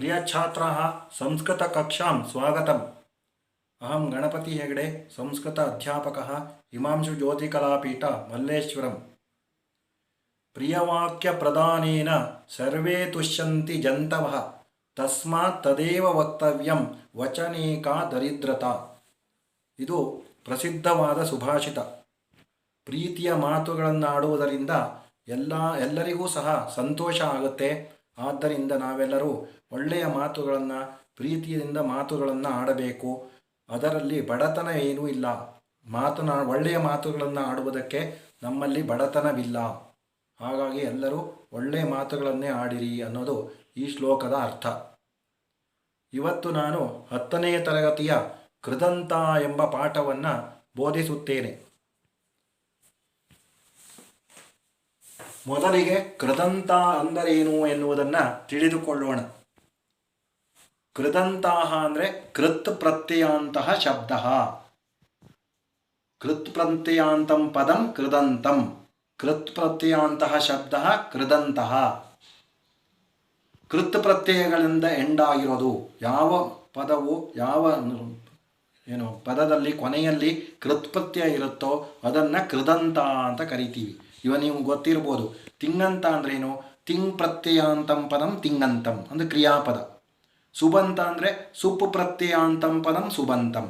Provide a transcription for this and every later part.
प्रिय छात्राः संस्कृतकक्षां स्वागतम्। अहं गणपति हेगडे संस्कृत अध्यापकः हिमांशुज्योतिकलापीठ मल्लेश्वरम्। प्रियवाक्यप्रदानेन सर्वे तुष्यन्ति जन्तवः तस्मात् तदेव वक्तव्यं वचनेका दरिद्रता। ಇದು ಪ್ರಸಿದ್ಧವಾದ ಸುಭಾಷಿತ. ಪ್ರೀತಿಯ ಮಾತುಗಳನ್ನಾಡುವುದರಿಂದ ಎಲ್ಲರಿಗೂ ಸಹ ಸಂತೋಷ ಆಗುತ್ತೆ. ಆದ್ದರಿಂದ ನಾವೆಲ್ಲರೂ ಒಳ್ಳೆಯ ಮಾತುಗಳನ್ನು, ಪ್ರೀತಿಯಿಂದ ಮಾತುಗಳನ್ನು ಆಡಬೇಕು. ಅದರಲ್ಲಿ ಬಡತನ ಏನೂ ಇಲ್ಲ. ಒಳ್ಳೆಯ ಮಾತುಗಳನ್ನು ಆಡುವುದಕ್ಕೆ ನಮ್ಮಲ್ಲಿ ಬಡತನವಿಲ್ಲ. ಹಾಗಾಗಿ ಎಲ್ಲರೂ ಒಳ್ಳೆಯ ಮಾತುಗಳನ್ನೇ ಆಡಿರಿ ಅನ್ನೋದು ಈ ಶ್ಲೋಕದ ಅರ್ಥ. ಇವತ್ತು ನಾನು 10ನೇ ತರಗತಿಯ ಕೃದಂತ ಎಂಬ ಪಾಠವನ್ನು ಬೋಧಿಸುತ್ತೇನೆ. ಮೊದಲಿಗೆ ಕೃದಂತ ಅಂದರೇನು ಎನ್ನುವುದನ್ನು ತಿಳಿದುಕೊಳ್ಳೋಣ. ಕೃದಂತಹ ಅಂದರೆ ಕೃತ್ ಪ್ರತ್ಯಯಾಂತಹ ಶಬ್ದ. ಕೃತ್ ಪ್ರತ್ಯಯಾಂತಂ ಪದಂ ಕೃದಂತಂ. ಕೃತ್ ಪ್ರತ್ಯಯಾಂತಹ ಶಬ್ದ ಕೃದಂತಹ. ಕೃತ್ ಪ್ರತ್ಯಯಗಳಿಂದ ಎಂಡಾಗಿರೋದು ಯಾವ ಪದವು ಪದದಲ್ಲಿ ಕೊನೆಯಲ್ಲಿ ಕೃತ್ ಪ್ರತ್ಯಯ ಇರುತ್ತೋ ಅದನ್ನು ಕೃದಂತ ಅಂತ ಕರಿತೀವಿ. ನೀವು ಗೊತ್ತಿರ್ಬೋದು, ತಿಂಗಂತ ಅಂದ್ರೇನು? ತಿಂಗ್ ಪ್ರತ್ಯಯಾಂತಂ ಪದಂ ತಿಂಗಂತಂ ಅಂದರೆ ಕ್ರಿಯಾಪದ. ಸುಬಂತ ಅಂದರೆ ಸುಪ್ ಪ್ರತ್ಯಯಾಂತಂ ಪದಂ ಸುಬಂತಂ.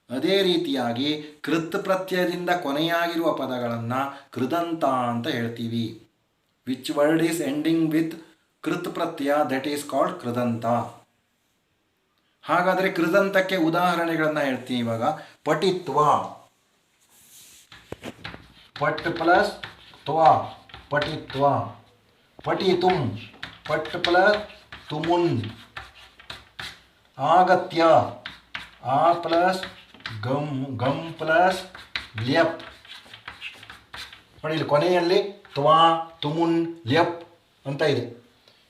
ಅದೇ ರೀತಿಯಾಗಿ ಕೃತ್ ಪ್ರತ್ಯಯದಿಂದ ಕೊನೆಯಾಗಿರುವ ಪದಗಳನ್ನು ಕೃದಂತ ಅಂತ ಹೇಳ್ತೀವಿ. Which word is ending with ಕೃತ್ ಪ್ರತ್ಯಯ ದಟ್ ಈಸ್ ಕಾಲ್ಡ್ ಕೃದಂತ. ಹಾಗಾದರೆ ಕೃದಂತಕ್ಕೆ ಉದಾಹರಣೆಗಳನ್ನು ಹೇಳ್ತೀನಿ ಇವಾಗ. ಪಠಿತ್ವ, ಪಟ್ ಪ್ಲಸ್ ತ್ವ ಪಠಿತ್ವ. ಪಠಿತುಂ, ಪಟ್ ಪ್ಲಸ್ ತುಮುನ್. ಆಗತ್ಯ, ಆ ಪ್ಲಸ್ ಗಂ ಪ್ಲಸ್ ಲ್ಯಪ್. ನೋಡಿ, ಇಲ್ಲಿ ಕೊನೆಯಲ್ಲಿ ತ್ವಾ ತುಮುನ್ ಲ್ಯಪ್ ಅಂತ ಇದೆ.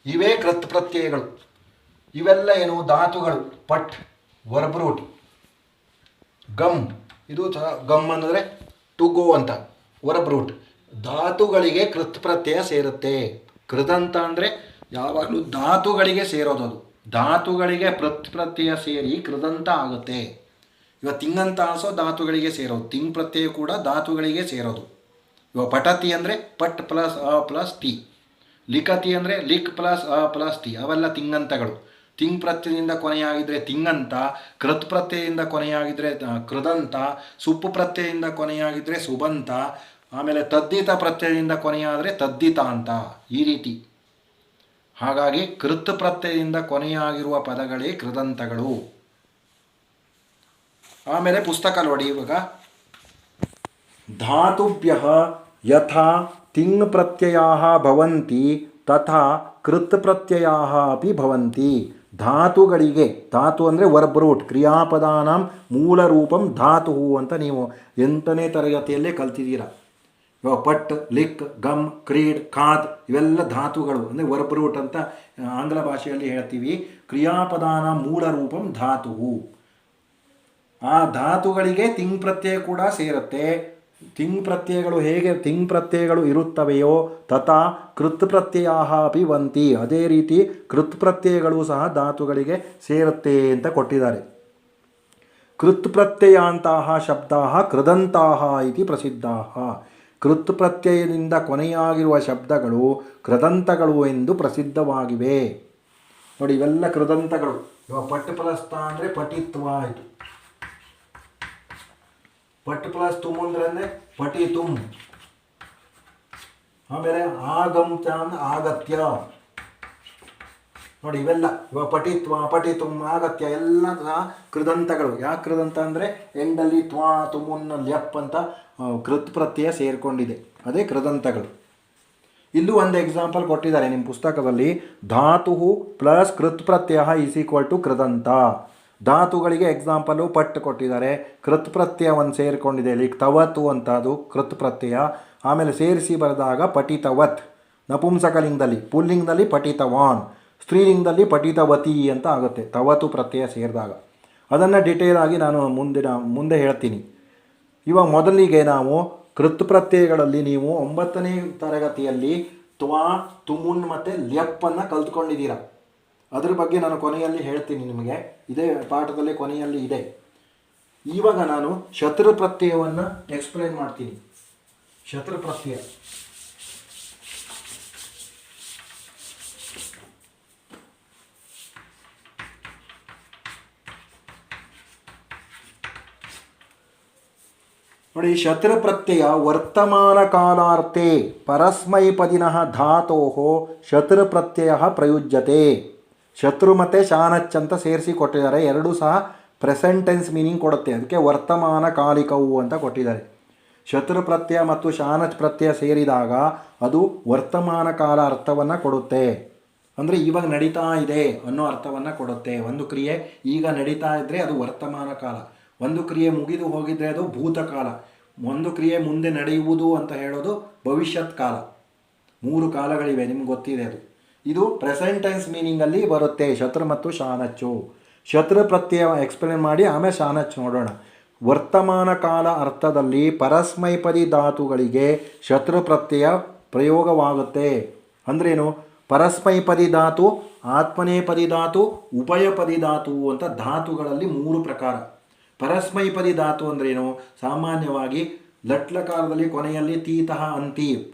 ಇವೇ ಕೃತ್ ಪ್ರತ್ಯಯಗಳು. ಇವೆಲ್ಲ ಏನು? ಧಾತುಗಳು. ಪಟ್ ವರ್ಬ್ ರೂಟ್. ಗಮ್, ಇದು ಸಹ ಗಮ್ ಅಂದರೆ ಟು ಗೋ ಅಂತ ವರ್ಬ್ ರೂಟ್. ಧಾತುಗಳಿಗೆ ಕೃತ್ ಪ್ರತ್ಯಯ ಸೇರುತ್ತೆ. ಕೃದಂತ ಅಂದರೆ ಯಾವಾಗಲೂ ಧಾತುಗಳಿಗೆ ಸೇರೋದು. ಅದು ಧಾತುಗಳಿಗೆ ಪ್ರತ್ಯಯ ಸೇರಿ ಕೃದಂತ ಆಗುತ್ತೆ. ಇವಾಗ ತಿಂಗಂತ ಆಸೋ ಧಾತುಗಳಿಗೆ ಸೇರೋದು. ತಿಂಗ್ ಪ್ರತ್ಯಯ ಕೂಡ ಧಾತುಗಳಿಗೆ ಸೇರೋದು. ಇವಾಗ ಪಠತಿ ಅಂದರೆ ಪಟ್ ಪ್ಲಸ್ ಅ ಪ್ಲಸ್ ತಿ. ಲಿಖತಿ ಅಂದರೆ ಲಿಕ್ ಪ್ಲಸ್ ಅ ಪ್ಲಸ್ ತಿ. ಅವೆಲ್ಲ ತಿಂಗಂತಗಳು. ತಿಂಗ್ ಪ್ರತ್ಯಯದಿಂದ ಕೊನೆಯಾಗಿದ್ದರೆ ತಿಂಗಂತ, ಕೃತ್ ಪ್ರತ್ಯಯದಿಂದ ಕೊನೆಯಾಗಿದ್ದರೆ ಕೃದಂತ, ಸುಪ್ಪು ಪ್ರತ್ಯಯದಿಂದ ಕೊನೆಯಾಗಿದ್ದರೆ ಸುಬಂತ, ಆಮೇಲೆ ತದ್ದಿತ ಪ್ರತ್ಯಯದಿಂದ ಕೊನೆಯಾದರೆ ತದ್ದಿತ ಅಂತ. ಈ ರೀತಿ. ಹಾಗಾಗಿ ಕೃತ್ ಪ್ರತ್ಯಯದಿಂದ ಕೊನೆಯಾಗಿರುವ ಪದಗಳೇ ಕೃದಂತಗಳು. ಆಮೇಲೆ ಪುಸ್ತಕ ನೋಡಿ ಇವಾಗ. ಧಾತುಭ್ಯಃ ಯಥಾ ತಿಂಗ್ ಪ್ರತ್ಯಯಾಃ ಭವಂತಿ ತಥಾ ಕೃತ್ ಪ್ರತ್ಯಯಾಃ ಅಪಿ ಭವಂತಿ. ಧಾತುಗಳಿಗೆ, ಧಾತು ಅಂದರೆ ವರ್ಬ್ ರೂಟ್, ಕ್ರಿಯಾಪದಾನಾಂ ಮೂಲ ರೂಪಂ ಧಾತು ಅಂತ ನೀವು 8ನೇ ತರಗತಿಯಲ್ಲೇ ಕಲ್ತಿದ್ದೀರ. ಇವಾಗ ಪಟ್, ಲಿಕ್, ಗಮ್, ಕ್ರೀಡ್, ಖಾದ್ ಇವೆಲ್ಲ ಧಾತುಗಳು ಅಂದರೆ ವರ್ಬ್ ರೂಟ್ ಅಂತ ಆಂಗ್ಲ ಭಾಷೆಯಲ್ಲಿ ಹೇಳ್ತೀವಿ. ಕ್ರಿಯಾಪದಾನ ಮೂಲ ರೂಪಂ ಧಾತು. ಆ ಧಾತುಗಳಿಗೆ ತಿಂಗ್ ಪ್ರತ್ಯಯ ಕೂಡ ಸೇರುತ್ತೆ. ತಿಂಗ್ ಪ್ರತ್ಯಯಗಳು ಹೇಗೆ ತಿಂಗ್ ಪ್ರತ್ಯಯಗಳು ಇರುತ್ತವೆಯೋ ತಥಾ ಕೃತ್ ಪ್ರತ್ಯಯಾಃ ಅಪಿ ವಂತಿ. ಅದೇ ರೀತಿ ಕೃತ್ ಪ್ರತ್ಯಯಗಳು ಸಹ ಧಾತುಗಳಿಗೆ ಸೇರುತ್ತೆ ಅಂತ ಕೊಟ್ಟಿದ್ದಾರೆ. ಕೃತ್ ಪ್ರತ್ಯಯಾಂತಹ ಶಬ್ದಾಃ ಕೃದಂತಾಃ ಇತಿ ಪ್ರಸಿದ್ಧಾಃ. ಕೃತ್ ಪ್ರತ್ಯಯದಿಂದ ಕೊನೆಯಾಗಿರುವ ಶಬ್ದಗಳು ಕೃದಂತಗಳು ಎಂದು ಪ್ರಸಿದ್ಧವಾಗಿವೆ. ನೋಡಿ, ಇವೆಲ್ಲ ಕೃದಂತಗಳು. ಇವಾಗ ಪಟ್ ಪ್ಲಸ್ತ ಅಂದರೆ ಪಠಿತ್ವ ಆಯಿತು. ಪಟ್ ಪ್ಲಸ್ ತುಮುಂದ್ರೆ ಪಠಿತುಂ. ಆಮೇಲೆ ಆಗಂತ ಅಂದ್ರೆ ಆಗತ್ಯ. ನೋಡಿ, ಇವೆಲ್ಲ ಇವಾಗ ಪಠಿತ್ವ, ಪಠಿತುಂ, ಆಗತ್ಯ ಎಲ್ಲ ಸಹ ಕೃದಂತಗಳು. ಯಾಕೆ ಕೃದಂತ ಅಂದರೆ ಎಂಡಲ್ಲಿ ತ್ವಾ ತುಮುನ್ ಲ್ಯಪ್ ಅಂತ ಕೃತ್ ಪ್ರತ್ಯಯ ಸೇರಿಕೊಂಡಿದೆ. ಅದೇ ಕೃದಂತಗಳು. ಇಲ್ಲೂ ಒಂದು ಎಕ್ಸಾಂಪಲ್ ಕೊಟ್ಟಿದ್ದಾರೆ ನಿಮ್ಮ ಪುಸ್ತಕದಲ್ಲಿ. ಧಾತು ಪ್ಲಸ್ ಕೃತ್ ಪ್ರತ್ಯಯ ಈಸ್ ಈಕ್ವಲ್ ಟು ಕೃದಂತ. ಧಾತುಗಳಿಗೆ ಎಕ್ಸಾಂಪಲು ಪಟ್ ಕೊಟ್ಟಿದ್ದಾರೆ. ಕೃತ್ ಪ್ರತ್ಯಯ ಒಂದು ಸೇರಿಕೊಂಡಿದೆ. ಇಲ್ಲಿ ತವತು ಅಂತ ಅದು ಕೃತ್ ಪ್ರತ್ಯಯ. ಆಮೇಲೆ ಸೇರಿಸಿ ಬರೆದಾಗ ಪಠಿತವತ್. ನಪುಂಸಕಲಿಂಗದಲ್ಲಿ, ಪುಲ್ಲಿಂಗದಲ್ಲಿ ಪಠಿತವಾನ್, ಸ್ತ್ರೀಲಿಂಗದಲ್ಲಿ ಪಠಿತವತಿ ಅಂತ ಆಗುತ್ತೆ ತವತು ಪ್ರತ್ಯಯ ಸೇರಿದಾಗ. ಅದನ್ನು ಡಿಟೇಲ್ ಆಗಿ ನಾನು ಮುಂದೆ ಹೇಳ್ತೀನಿ. ಇವಾಗ ಮೊದಲಿಗೆ ನಾವು ಕೃತ್ ಪ್ರತ್ಯಯಗಳಲ್ಲಿ ನೀವು 9ನೇ ತರಗತಿಯಲ್ಲಿ ತ್ವಾ ತುಮುನ್ ಮತ್ತು ಲ್ಯಪ್ಪನ್ನು ಕಲ್ತ್ಕೊಂಡಿದ್ದೀರ. ಅದ್ರ ಬಗ್ಗೆ ನಾನು ಕೊನೆಯಲ್ಲಿ ಹೇಳ್ತೀನಿ ನಿಮಗೆ, ಇದೇ ಪಾಠದಲ್ಲಿ ಕೊನೆಯಲ್ಲಿ ಇದೆ. ಇವಾಗ ನಾನು ಶತ್ರು ಪ್ರತ್ಯಯವನ್ನು ಎಕ್ಸ್ಪ್ಲೇನ್ ಮಾಡ್ತೀನಿ. ಶತ್ರು ಪ್ರತ್ಯಯ ನೋಡಿ. ಶತ್ರು ಪ್ರತ್ಯಯ ವರ್ತಮಾನ ಕಾಲಾರ್ಥೆ ಪರಸ್ಮೈಪದಿನಃ ಧಾತೋಃ ಶತ್ರು ಪ್ರತ್ಯಯ ಪ್ರಯುಜ್ಯತೆ. ಶತ್ರು ಮತ್ತು ಶಾನಚ್ ಅಂತ ಸೇರಿಸಿ ಕೊಟ್ಟಿದ್ದಾರೆ. ಎರಡೂ ಸಹ ಪ್ರೆಸೆಂಟ್ ಟೆನ್ಸ್ ಮೀನಿಂಗ್ ಕೊಡುತ್ತೆ. ಅದಕ್ಕೆ ವರ್ತಮಾನ ಕಾಲಿಕವು ಅಂತ ಕೊಟ್ಟಿದ್ದಾರೆ. ಶತ್ರು ಪ್ರತ್ಯಯ ಮತ್ತು ಶಾನಚ್ ಪ್ರತ್ಯಯ ಸೇರಿದಾಗ ಅದು ವರ್ತಮಾನ ಕಾಲ ಅರ್ಥವನ್ನು ಕೊಡುತ್ತೆ. ಅಂದರೆ ಇವಾಗ ನಡೀತಾ ಇದೆ ಅನ್ನೋ ಅರ್ಥವನ್ನು ಕೊಡುತ್ತೆ. ಒಂದು ಕ್ರಿಯೆ ಈಗ ನಡೀತಾ ಇದ್ದರೆ ಅದು ವರ್ತಮಾನ ಕಾಲ, ಒಂದು ಕ್ರಿಯೆ ಮುಗಿದು ಹೋಗಿದ್ರೆ ಅದು ಭೂತಕಾಲ, ಒಂದು ಕ್ರಿಯೆ ಮುಂದೆ ನಡೆಯುವುದು ಅಂತ ಹೇಳೋದು ಭವಿಷ್ಯತ್ ಕಾಲ. 3 ಕಾಲಗಳಿವೆ, ನಿಮ್ಗೆ ಗೊತ್ತಿದೆ ಅದು. ಇದು ಪ್ರೆಸೆಂಟ್ ಟೆನ್ಸ್ ಮೀನಿಂಗಲ್ಲಿ ಬರುತ್ತೆ ಶತ್ರು ಮತ್ತು ಶಾನಚ್ಚು. ಶತ್ರು ಪ್ರತ್ಯಯ ಎಕ್ಸ್ಪ್ಲೇನ್ ಮಾಡಿ ಆಮೇಲೆ ಶಾನಚ್ ನೋಡೋಣ. ವರ್ತಮಾನ ಕಾಲ ಅರ್ಥದಲ್ಲಿ ಪರಸ್ಮೈಪದಿ ಧಾತುಗಳಿಗೆ ಶತ್ರು ಪ್ರತ್ಯಯ ಪ್ರಯೋಗವಾಗುತ್ತೆ. ಅಂದ್ರೇನು? ಪರಸ್ಮೈಪದಿ ಧಾತು, ಆತ್ಮನೇಪದಿ ಧಾತು, ಉಭಯಪದಿ ಧಾತು ಅಂತ ಧಾತುಗಳಲ್ಲಿ 3 ಪ್ರಕಾರ. ಪರಸ್ಮೈಪದಿ ಧಾತು ಅಂದ್ರೇನು? ಸಾಮಾನ್ಯವಾಗಿ ಲಟ್ಲಕಾರದಲ್ಲಿ ಕೊನೆಯಲ್ಲಿ ತೀತಃ ಅಂತಿ,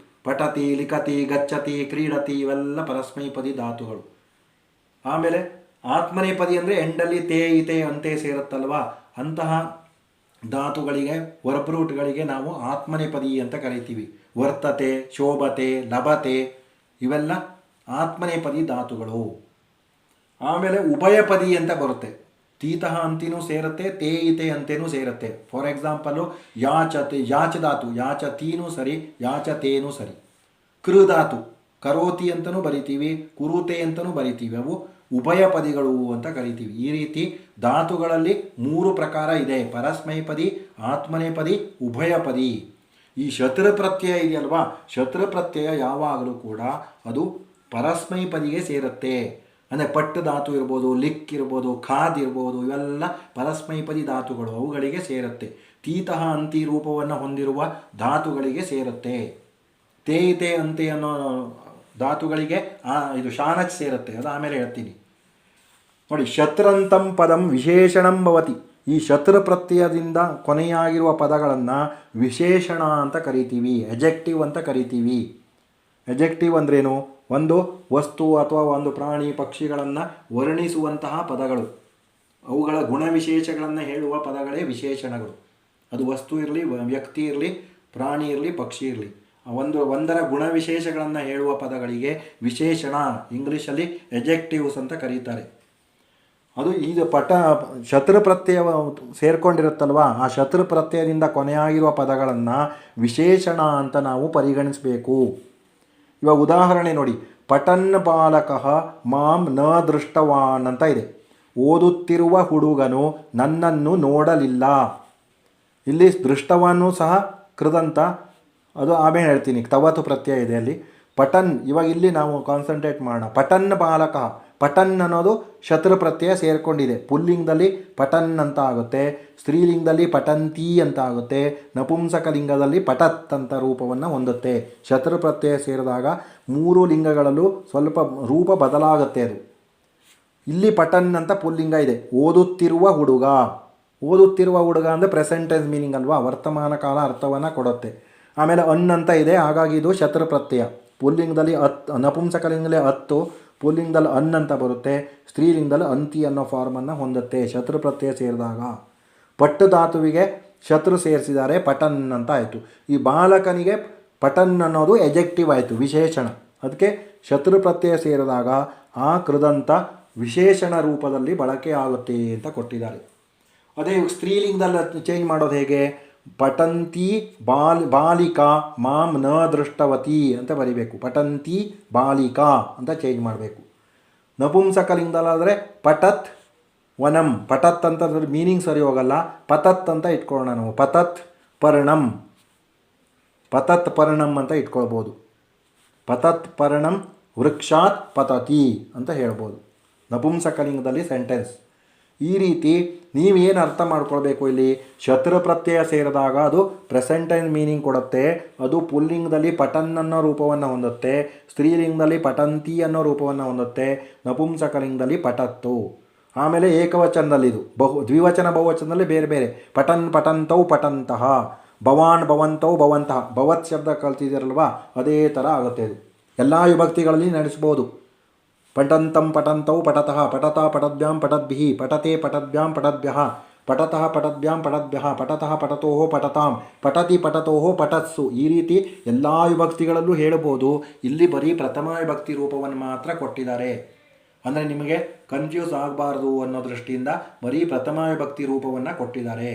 ಪಠತಿ, ಲಿಖತಿ, ಗಚ್ಚತಿ, ಕ್ರೀಡತಿ ಇವೆಲ್ಲ ಪರಸ್ಮೈಪದಿ ಧಾತುಗಳು. ಆಮೇಲೆ ಆತ್ಮನೇಪದಿ ಅಂದರೆ ಎಂಡಲ್ಲಿ ತೇ, ಇತೆ, ಅಂತೆ ಸೇರುತ್ತಲ್ವ, ಅಂತಹ ಧಾತುಗಳಿಗೆ ವರ್ಬ್ ರೂಟ್ಗಳಿಗೆ ನಾವು ಆತ್ಮನೇಪದಿ ಅಂತ ಕರಿತೀವಿ. ವರ್ತತೆ, ಶೋಭತೆ, ಲಭತೆ ಇವೆಲ್ಲ ಆತ್ಮನೇಪದಿ ಧಾತುಗಳು. ಆಮೇಲೆ ಉಭಯಪದಿ ಅಂತ ಬರುತ್ತೆ. ತೀತಃ ಅಂತಿನೂ ಸೇರುತ್ತೆ, ತೇ ಇತೆ ಅಂತೆನೂ ಸೇರುತ್ತೆ. ಫಾರ್ ಎಕ್ಸಾಂಪಲು ಯಾಚತೆ, ಯಾಚ ಧಾತು, ಯಾಚತೀನೂ ಸರಿ, ಯಾಚತೇನೂ ಸರಿ. ಕೃಧಾತು, ಕರೋತಿ ಅಂತಲೂ ಬರಿತೀವಿ, ಕುರುತೆ ಅಂತಲೂ ಬರಿತೀವಿ. ಅವು ಉಭಯಪದಿಗಳು ಅಂತ ಕರಿತೀವಿ. ಈ ರೀತಿ ಧಾತುಗಳಲ್ಲಿ 3 ಪ್ರಕಾರ ಇದೆ: ಪರಸ್ಮೈಪದಿ, ಆತ್ಮನೇಪದಿ, ಉಭಯಪದಿ. ಈ ಶತ್ರು ಪ್ರತ್ಯಯ ಇದೆಯಲ್ವಾ, ಶತ್ರು ಪ್ರತ್ಯಯ ಯಾವಾಗಲೂ ಕೂಡ ಅದು ಪರಸ್ಮೈಪದಿಗೆ ಸೇರುತ್ತೆ. ಅಂದರೆ ಪಟ್ಟು ಧಾತು ಇರ್ಬೋದು, ಲಿಕ್ ಇರ್ಬೋದು, ಖಾದ್ ಇರ್ಬೋದು, ಇವೆಲ್ಲ ಪರಸ್ಮೈಪದಿ ಧಾತುಗಳು, ಅವುಗಳಿಗೆ ಸೇರುತ್ತೆ. ತೀತಃ ಅಂತಿ ರೂಪವನ್ನು ಹೊಂದಿರುವ ಧಾತುಗಳಿಗೆ ಸೇರುತ್ತೆ. ತೇ ಅಂತೆ ಅನ್ನೋ ಧಾತುಗಳಿಗೆ ಇದು ಶಾನಚ್ ಸೇರುತ್ತೆ. ಅದು ಆಮೇಲೆ ಹೇಳ್ತೀನಿ ನೋಡಿ. ಶತ್ರಂತಂ ಪದಂ ವಿಶೇಷಣಂ ಭವತಿ. ಈ ಶತ್ರು ಪ್ರತ್ಯಯದಿಂದ ಕೊನೆಯಾಗಿರುವ ಪದಗಳನ್ನು ವಿಶೇಷಣ ಅಂತ ಕರಿತೀವಿ, ಎಜೆಕ್ಟಿವ್ ಅಂತ ಕರಿತೀವಿ. ಎಜೆಕ್ಟಿವ್ ಅಂದ್ರೇನು? ಒಂದು ವಸ್ತು ಅಥವಾ ಒಂದು ಪ್ರಾಣಿ ಪಕ್ಷಿಗಳನ್ನು ವರ್ಣಿಸುವಂತಹ ಪದಗಳು, ಅವುಗಳ ಗುಣವಿಶೇಷಗಳನ್ನು ಹೇಳುವ ಪದಗಳೇ ವಿಶೇಷಣಗಳು. ಅದು ವಸ್ತು ಇರಲಿ, ವ್ಯಕ್ತಿ ಇರಲಿ, ಪ್ರಾಣಿ ಇರಲಿ, ಪಕ್ಷಿ ಇರಲಿ, ಒಂದರ ಗುಣವಿಶೇಷಗಳನ್ನು ಹೇಳುವ ಪದಗಳಿಗೆ ವಿಶೇಷಣ, ಇಂಗ್ಲೀಷಲ್ಲಿ ಎಜೆಕ್ಟಿವ್ಸ್ ಅಂತ ಕರೀತಾರೆ. ಅದು ಈಗ ಶತ್ರು ಪ್ರತ್ಯಯ ಸೇರ್ಕೊಂಡಿರುತ್ತಲ್ವ, ಆ ಶತ್ರು ಪ್ರತ್ಯಯದಿಂದ ಕೊನೆಯಾಗಿರುವ ಪದಗಳನ್ನು ವಿಶೇಷಣ ಅಂತ ನಾವು ಪರಿಗಣಿಸಬೇಕು. ಇವಾಗ ಉದಾಹರಣೆ ನೋಡಿ. ಪಠನ್ ಬಾಲಕಃ ಮಾಂ ನ ದೃಷ್ಟವಾನ್ ಅಂತ ಇದೆ. ಓದುತ್ತಿರುವ ಹುಡುಗನು ನನ್ನನ್ನು ನೋಡಲಿಲ್ಲ. ಇಲ್ಲಿ ದೃಷ್ಟವಾನ್ನೂ ಸಹ ಕೃದಂತ, ಅದು ಆಮೇಲೆ ಹೇಳ್ತೀನಿ. ತವತು ಪ್ರತ್ಯಯ ಇದೆ ಅಲ್ಲಿ. ಪಠನ್, ಇವಾಗ ಇಲ್ಲಿ ನಾವು ಕಾನ್ಸಂಟ್ರೇಟ್ ಮಾಡೋಣ. ಪಠನ್ ಬಾಲಕಃ, ಪಠನ್ ಅನ್ನೋದು ಶತ್ರು ಪ್ರತ್ಯಯ ಸೇರಿಕೊಂಡಿದೆ. ಪುಲ್ಲಿಂಗದಲ್ಲಿ ಪಠನ್ ಅಂತ ಆಗುತ್ತೆ, ಸ್ತ್ರೀಲಿಂಗದಲ್ಲಿ ಪಠಂತಿ ಅಂತ ಆಗುತ್ತೆ, ನಪುಂಸಕಲಿಂಗದಲ್ಲಿ ಪಠತ್ ಅಂತ ರೂಪವನ್ನು ಹೊಂದುತ್ತೆ. ಶತ್ರು ಪ್ರತ್ಯಯ ಸೇರಿದಾಗ 3 ಲಿಂಗಗಳಲ್ಲೂ ಸ್ವಲ್ಪ ರೂಪ ಬದಲಾಗುತ್ತೆ. ಅದು ಇಲ್ಲಿ ಪಠನ್ ಅಂತ ಪುಲ್ಲಿಂಗ ಇದೆ. ಓದುತ್ತಿರುವ ಹುಡುಗ, ಓದುತ್ತಿರುವ ಹುಡುಗ ಅಂದರೆ ಪ್ರೆಸೆಂಟ್ ಟೆನ್ಸ್ ಮೀನಿಂಗ್ ಅಲ್ವಾ, ವರ್ತಮಾನ ಕಾಲ ಅರ್ಥವನ್ನು ಕೊಡುತ್ತೆ. ಆಮೇಲೆ ಅನ್ ಅಂತ ಇದೆ, ಹಾಗಾಗಿ ಇದು ಶತ್ರು ಪ್ರತ್ಯಯ. ಪುಲ್ಲಿಂಗದಲ್ಲಿ ನಪುಂಸಕಲಿಂಗದಲ್ಲಿ 10, ಪುಲ್ಲಿಂಗದಲ್ಲಿ ಅನ್ ಅಂತ ಬರುತ್ತೆ, ಸ್ತ್ರೀಲಿಂಗದಲ್ಲಿ ಅಂತಿ ಅನ್ನೋ ಫಾರ್ಮನ್ನು ಹೊಂದುತ್ತೆ ಶತ್ರು ಪ್ರತ್ಯಯ ಸೇರಿದಾಗ. ಪಟ್ಟು ಧಾತುವಿಗೆ ಶತ್ರು ಸೇರಿಸಿದ್ದಾರೆ, ಪಠನ್ ಅಂತ ಆಯಿತು. ಈ ಬಾಲಕನಿಗೆ ಪಠನ್ ಅನ್ನೋದು ಎಜೆಕ್ಟಿವ್ ಆಯಿತು, ವಿಶೇಷಣ. ಅದಕ್ಕೆ ಶತ್ರು ಪ್ರತ್ಯಯ ಸೇರಿದಾಗ ಆ ಕೃದಂತ ವಿಶೇಷಣ ರೂಪದಲ್ಲಿ ಬಳಕೆ ಆಗುತ್ತೆ ಅಂತ ಕೊಟ್ಟಿದ್ದಾರೆ. ಅದೇ ಸ್ತ್ರೀಲಿಂಗದಲ್ಲಿ ಚೇಂಜ್ ಮಾಡೋದು ಹೇಗೆ? ಪಠಂತಿ ಬಾಲಿಕಾ ಮಾಂ ನ ದೃಷ್ಟವತಿ ಅಂತ ಬರಿಬೇಕು. ಪಠಂತಿ ಬಾಲಿಕಾ ಅಂತ ಚೇಂಜ್ ಮಾಡಬೇಕು. ನಪುಂಸಕಲಿಂಗದಲ್ಲಾದರೆ ಪಠತ್ ವನಂ, ಪಠತ್ ಅಂತ ಮೀನಿಂಗ್ ಸರಿ ಹೋಗಲ್ಲ, ಪತತ್ ಅಂತ ಇಟ್ಕೊಳ್ಳೋಣ ನಾವು. ಪತತ್ ಪರ್ಣಂ, ಪತತ್ ಪರ್ಣಂ ಅಂತ ಇಟ್ಕೊಳ್ಬೋದು. ಪತತ್ ಪರ್ಣಂ ವೃಕ್ಷಾತ್ ಪತತಿ ಅಂತ ಹೇಳ್ಬೋದು ನಪುಂಸಕಲಿಂಗದಲ್ಲಿ ಸೆಂಟೆನ್ಸ್. ಈ ರೀತಿ ನೀವೇನು ಅರ್ಥ ಮಾಡ್ಕೊಳ್ಬೇಕು ಇಲ್ಲಿ, ಶತ್ರು ಪ್ರತ್ಯಯ ಸೇರಿದಾಗ ಅದು ಪ್ರೆಸೆಂಟ್ ಟೈಮ್ ಮೀನಿಂಗ್ ಕೊಡುತ್ತೆ. ಅದು ಪುಲ್ಲಿಂಗದಲ್ಲಿ ಪಠನ್ ಅನ್ನೋ ರೂಪವನ್ನು ಹೊಂದುತ್ತೆ, ಸ್ತ್ರೀಲಿಂಗದಲ್ಲಿ ಪಠಂತಿ ಅನ್ನೋ ರೂಪವನ್ನು ಹೊಂದುತ್ತೆ, ನಪುಂಸಕಲಿಂಗದಲ್ಲಿ ಪಠತ್ತು. ಆಮೇಲೆ ಏಕವಚನದಲ್ಲಿ ಇದು ದ್ವಿವಚನ ಬಹುವಚನದಲ್ಲಿ ಬೇರೆ ಬೇರೆ, ಪಠನ್ ಪಠಂತೌ ಪಠಂತಹ, ಭವಾನ್ ಭವಂತೌ ಭವಂತಹ, ಭವತ್ ಶಬ್ದ ಕಲ್ತಿದ್ದೀರಲ್ವಾ ಅದೇ ಥರ ಆಗುತ್ತೆ. ಇದು ಎಲ್ಲ ವಿಭಕ್ತಿಗಳಲ್ಲಿ ನಡೆಸ್ಬೋದು. ಪಠಂತಂ ಪಠಂತೌ ಪಠತಃ, ಪಠತ ಪಠದ್ಭ್ಯಾಂ ಪಠದ್ಭಿಃ, ಪಠತೆ ಪಠದ್ಭ್ಯಾಂ ಪಠದ್ಭ್ಯಃ, ಪಠತಃ ಪಠದ್ಭ್ಯಾಂ ಪಠದ್ಭ್ಯಃ, ಪಠತಃ ಪಠತೋಃ ಪಠತಾಂ, ಪಠತಿ ಪಠತೋಃ ಪಠತ್ಸು. ಈ ರೀತಿ ಎಲ್ಲ ವಿಭಕ್ತಿಗಳಲ್ಲೂ ಹೇಳ್ಬೋದು. ಇಲ್ಲಿ ಬರೀ ಪ್ರಥಮ ವಿಭಕ್ತಿ ರೂಪವನ್ನು ಮಾತ್ರ ಕೊಟ್ಟಿದ್ದಾರೆ. ಅಂದರೆ ನಿಮಗೆ ಕನ್ಫ್ಯೂಸ್ ಆಗಬಾರ್ದು ಅನ್ನೋ ದೃಷ್ಟಿಯಿಂದ ಬರೀ ಪ್ರಥಮ ವಿಭಕ್ತಿ ರೂಪವನ್ನು ಕೊಟ್ಟಿದ್ದಾರೆ.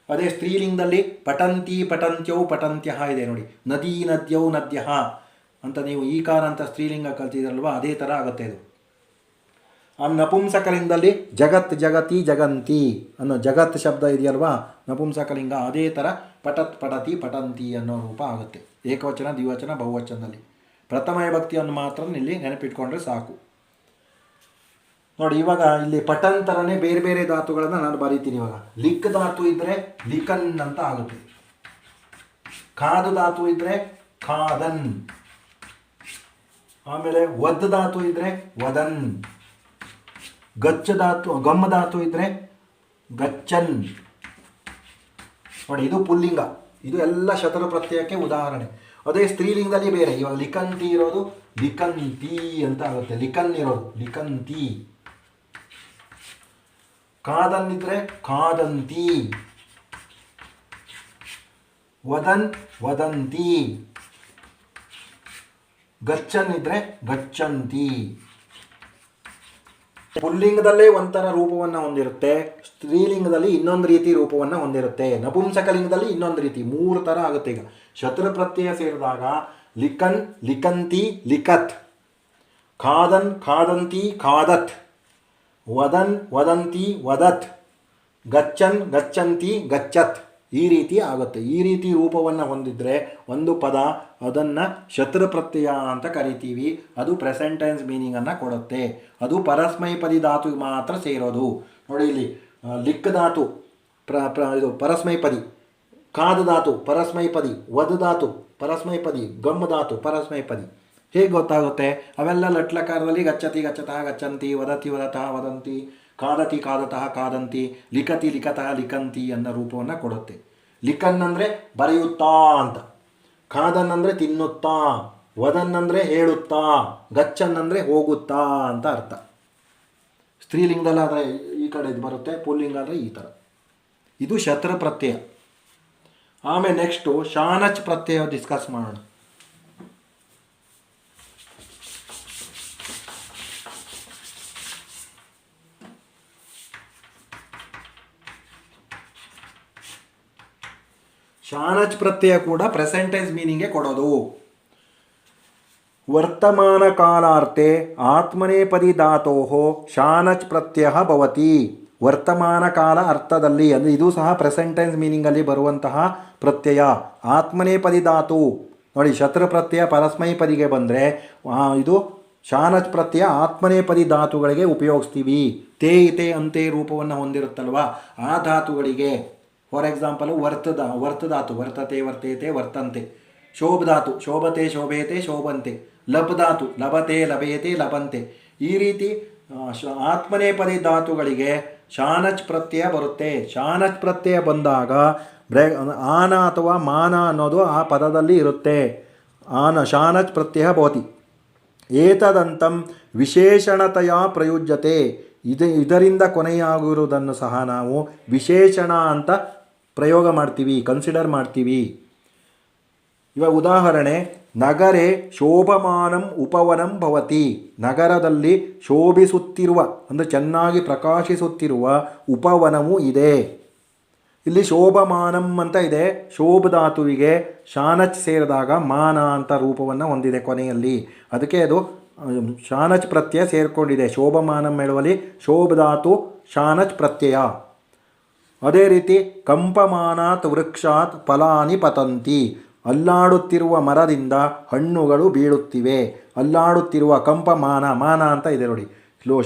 ಅದೇ ಸ್ತ್ರೀಲಿಂಗದಲ್ಲಿ ಪಠಂತಿ ಪಠಂತ್ಯೌ ಪಠಂತ್ಯಃ ಇದೆ ನೋಡಿ, ನದೀ ನದ್ಯೌ ನದ್ಯಃ ಅಂತ ನೀವು ಈಕಾರ ಅಂತ ಸ್ತ್ರೀಲಿಂಗ ಕಲ್ತಿದ್ರಲ್ವ ಅದೇ ಥರ ಆಗುತ್ತೆ ಇದು. ಆ ನಪುಂಸಕಲಿಂಗದಲ್ಲಿ ಜಗತ್ ಜಗತಿ ಜಗಂತಿ ಅನ್ನೋ ಜಗತ್ ಶಬ್ದ ಇದೆಯಲ್ವಾ ನಪುಂಸಕಲಿಂಗ, ಅದೇ ಥರ ಪಠತ್ ಪಠತಿ ಪಠಂತಿ ಅನ್ನೋ ರೂಪ ಆಗುತ್ತೆ ಏಕವಚನ ದ್ವಿವಚನ ಬಹುವಚನದಲ್ಲಿ. ಪ್ರಥಮ ವಿಭಕ್ತಿಯನ್ನು ಮಾತ್ರ ಇಲ್ಲಿ ನೆನಪಿಟ್ಕೊಂಡ್ರೆ ಸಾಕು. ನೋಡಿ ಇವಾಗ ಇಲ್ಲಿ ಪಠನ್ ಥರನೇ ಬೇರೆ ಬೇರೆ ಧಾತುಗಳನ್ನು ನಾನು ಬರೀತೀನಿ. ಇವಾಗ ಲಿಕ್ ಧಾತು ಇದ್ದರೆ ಲಿಕನ್ ಅಂತ ಆಗುತ್ತೆ, ಖಾದು ಧಾತು ಇದ್ದರೆ ಖಾದನ್, ಆಮೇಲೆ ವದ್ ಧಾತು ಇದ್ದರೆ ವದನ್, ಗಚ್ಚ ಧಾತು ಗಮ್ಮ ಧಾತು ಇದ್ದರೆ ಗಚ್ಚನ್. ನೋಡಿ ಇದು ಪುಲ್ಲಿಂಗ, ಇದು ಎಲ್ಲ ಶತ್ರು ಪ್ರತ್ಯಯಕ್ಕೆ ಉದಾಹರಣೆ. ಅದೇ ಸ್ತ್ರೀಲಿಂಗದಲ್ಲಿ ಬೇರೆ, ಇವಾಗ ಲಿಕಂತಿ ಇರೋದು ಲಿಕಂತಿ ಅಂತ ಆಗುತ್ತೆ, ಲಿಕನ್ ಇರೋದು ಲಿಕಂತಿ, ಕಾದನ್ ಇದ್ರೆ ಕಾದಂತಿ, ವದನ್ ವದಂತಿ, ಗಚ್ಚನ್ ಇದ್ರೆ ಗಚ್ಚಂತಿ. ಪುಲ್ಲಿಂಗದಲ್ಲೇ ಒಂಥರ ರೂಪವನ್ನು ಹೊಂದಿರುತ್ತೆ, ಸ್ತ್ರೀಲಿಂಗದಲ್ಲಿ ಇನ್ನೊಂದು ರೀತಿ ರೂಪವನ್ನು ಹೊಂದಿರುತ್ತೆ, ನಪುಂಸಕಲಿಂಗದಲ್ಲಿ ಇನ್ನೊಂದು ರೀತಿ, 3 ಥರ ಆಗುತ್ತೆ. ಈಗ ಶತ್ರು ಪ್ರತ್ಯಯ ಸೇರಿದಾಗ ಲಿಕನ್ ಲಿಕಂತಿ ಲಿಕತ್, ಖಾದನ್ ಖಾದಂತಿ ಖಾದತ್, ವದನ್ ವದಂತಿ ವದತ್, ಗಚ್ಚನ್ ಗಚ್ಚಂತಿ ಗಚ್ಚತ್. ಈ ರೀತಿ ಆಗುತ್ತೆ. ಈ ರೀತಿ ರೂಪವನ್ನು ಹೊಂದಿದ್ರೆ ಒಂದು ಪದ ಅದನ್ನು ಶತ್ರು ಪ್ರತ್ಯಯ ಅಂತ ಕರಿತೀವಿ. ಅದು ಪ್ರೆಸೆಂಟ್ ಟೆನ್ಸ್ ಮೀನಿಂಗನ್ನು ಕೊಡುತ್ತೆ. ಅದು ಪರಸ್ಮೈಪದಿ ಧಾತುಗೆ ಮಾತ್ರ ಸೇರೋದು. ನೋಡಿ ಇಲ್ಲಿ ಲಿಕ್ ಧಾತು ಇದು ಪರಸ್ಮೈಪದಿ, ಖಾದ ಧಾತು ಪರಸ್ಮೈಪದಿ, ವದ್ ಧಾತು ಪರಸ್ಮೈಪದಿ, ಗಮ್ ಧಾತು ಪರಸ್ಮೈಪದಿ. ಹೇಗೆ ಗೊತ್ತಾಗುತ್ತೆ? ಅವೆಲ್ಲ ಲಟ್ಲಕಾರದಲ್ಲಿ ಗಚ್ಚತಿ ಗಚ್ಚತಃ ಗಚ್ಚಂತಿ, ವದತಿ ವದತಃ ವದಂತಿ, ಕಾದತಿ ಕಾದತಃ ಕಾದಂತಿ, ಲಿಖತಿ ಲಿಖತಃ ಲಿಖಂತಿ ಅನ್ನೋ ರೂಪವನ್ನು ಕೊಡುತ್ತೆ. ಲಿಖನ್ ಅಂದರೆ ಬರೆಯುತ್ತಾ ಅಂತ, ಖಾದನ್ ಅಂದರೆ ತಿನ್ನುತ್ತಾ, ವದನ್ ಅಂದರೆ ಹೇಳುತ್ತಾ, ಗಚ್ಚನ್ ಅಂದರೆ ಹೋಗುತ್ತಾ ಅಂತ ಅರ್ಥ. ಸ್ತ್ರೀಲಿಂಗದಲ್ಲಾದರೆ ಈ ಕಡೆ ಇದು ಬರುತ್ತೆ, ಪುಲ್ಲಿಂಗ ಅಂದರೆ ಈ ಥರ. ಇದು ಶತ್ರು ಪ್ರತ್ಯಯ. ಆಮೇಲೆ ನೆಕ್ಸ್ಟು ಶಾನಚ್ ಪ್ರತ್ಯಯ ಡಿಸ್ಕಸ್ ಮಾಡೋಣ. ಶಾನಚ್ ಪ್ರತ್ಯಯ ಕೂಡ ಪ್ರೆಸೆಂಟ್ ಟೆನ್ಸ್ ಮೀನಿಂಗ್ಗೆ ಕೊಡೋದು. ವರ್ತಮಾನ ಕಾಲಾರ್ತೆ ಆತ್ಮನೇಪದಿ ಧಾತೋಃ ಶಾನಚ್ ಪ್ರತ್ಯಯ ಭವತಿ. ವರ್ತಮಾನ ಕಾಲ ಅರ್ಥದಲ್ಲಿ, ಅಂದರೆ ಇದು ಸಹ ಪ್ರೆಸೆಂಟ್ ಟೆನ್ಸ್ ಮೀನಿಂಗಲ್ಲಿ ಬರುವಂತಹ ಪ್ರತ್ಯಯ. ಆತ್ಮನೇಪದಿ ಧಾತು ನೋಡಿ, ಶತ್ರು ಪ್ರತ್ಯಯ ಪರಸ್ಮೈಪದಿಗೆ ಬಂದರೆ ಇದು ಶಾನಚ್ ಪ್ರತ್ಯಯ ಆತ್ಮನೇಪದಿ ಧಾತುಗಳಿಗೆ ಉಪಯೋಗಿಸ್ತೀವಿ. ತೇ ಇತೆ ಅಂತೆ ರೂಪವನ್ನು ಹೊಂದಿರುತ್ತಲ್ವ ಆ ಧಾತುಗಳಿಗೆ. For example ವರ್ತಧಾತು ವರ್ತತೆ ವರ್ತೇತೆ ವರ್ತಂತೆ, ಶೋಭಧಾತು ಶೋಭತೆ ಶೋಭೇತೆ ಶೋಭಂತೆ, ಲಬ್ಧಾತು ಲಭತೆ ಲಭೇತೆ ಲಭಂತೆ. ಈ ರೀತಿ ಆತ್ಮನೇಪದಿ ಧಾತುಗಳಿಗೆ ಶಾನಚ್ ಪ್ರತ್ಯಯ ಬರುತ್ತೆ. ಶಾನಚ್ ಪ್ರತ್ಯಯ ಬಂದಾಗ ಆನ ಅಥವಾ ಮಾನ ಅನ್ನೋದು ಆ ಪದದಲ್ಲಿ ಇರುತ್ತೆ. ಆನ ಶಾನಚ್ ಪ್ರತ್ಯಯ ಭವತಿ. ಏತದಂತಂ ವಿಶೇಷಣತೆಯ ಪ್ರಯುಜ್ಯತೆ. ಇದರಿಂದ ಕೊನೆಯಾಗಿರುವುದನ್ನು ಸಹ ನಾವು ವಿಶೇಷಣ ಅಂತ ಪ್ರಯೋಗ ಮಾಡ್ತೀವಿ, ಕನ್ಸಿಡರ್ ಮಾಡ್ತೀವಿ. ಇವಾಗ ಉದಾಹರಣೆ, ನಗರೆ ಶೋಭಮಾನಂ ಉಪವನಂ ಭವತಿ. ನಗರದಲ್ಲಿ ಶೋಭಿಸುತ್ತಿರುವ ಅಂದರೆ ಚೆನ್ನಾಗಿ ಪ್ರಕಾಶಿಸುತ್ತಿರುವ ಉಪವನವು ಇದೆ. ಇಲ್ಲಿ ಶೋಭಮಾನಂ ಅಂತ ಇದೆ. ಶೋಭ ಧಾತುವಿಗೆ ಶಾನಚ್ ಸೇರಿದಾಗ ಮಾನ ಅಂತ ರೂಪವನ್ನು ಹೊಂದಿದೆ ಕೊನೆಯಲ್ಲಿ. ಅದಕ್ಕೆ ಅದು ಶಾನಚ್ ಪ್ರತ್ಯಯ ಸೇರಿಕೊಂಡಿದೆ. ಶೋಭಮಾನಂ ಹೇಳುವಲ್ಲಿ ಶೋಭ ಧಾತು ಶಾನಚ್ ಪ್ರತ್ಯಯ. ಅದೇ ರೀತಿ ಕಂಪಮಾನಾತ್ ವೃಕ್ಷಾತ್ ಫಲಾನಿ ಪತಂತಿ. ಅಲ್ಲಾಡುತ್ತಿರುವ ಮರದಿಂದ ಹಣ್ಣುಗಳು ಬೀಳುತ್ತಿವೆ. ಅಲ್ಲಾಡುತ್ತಿರುವ ಕಂಪಮಾನ, ಮಾನ ಅಂತ ಇದೆ ನೋಡಿ.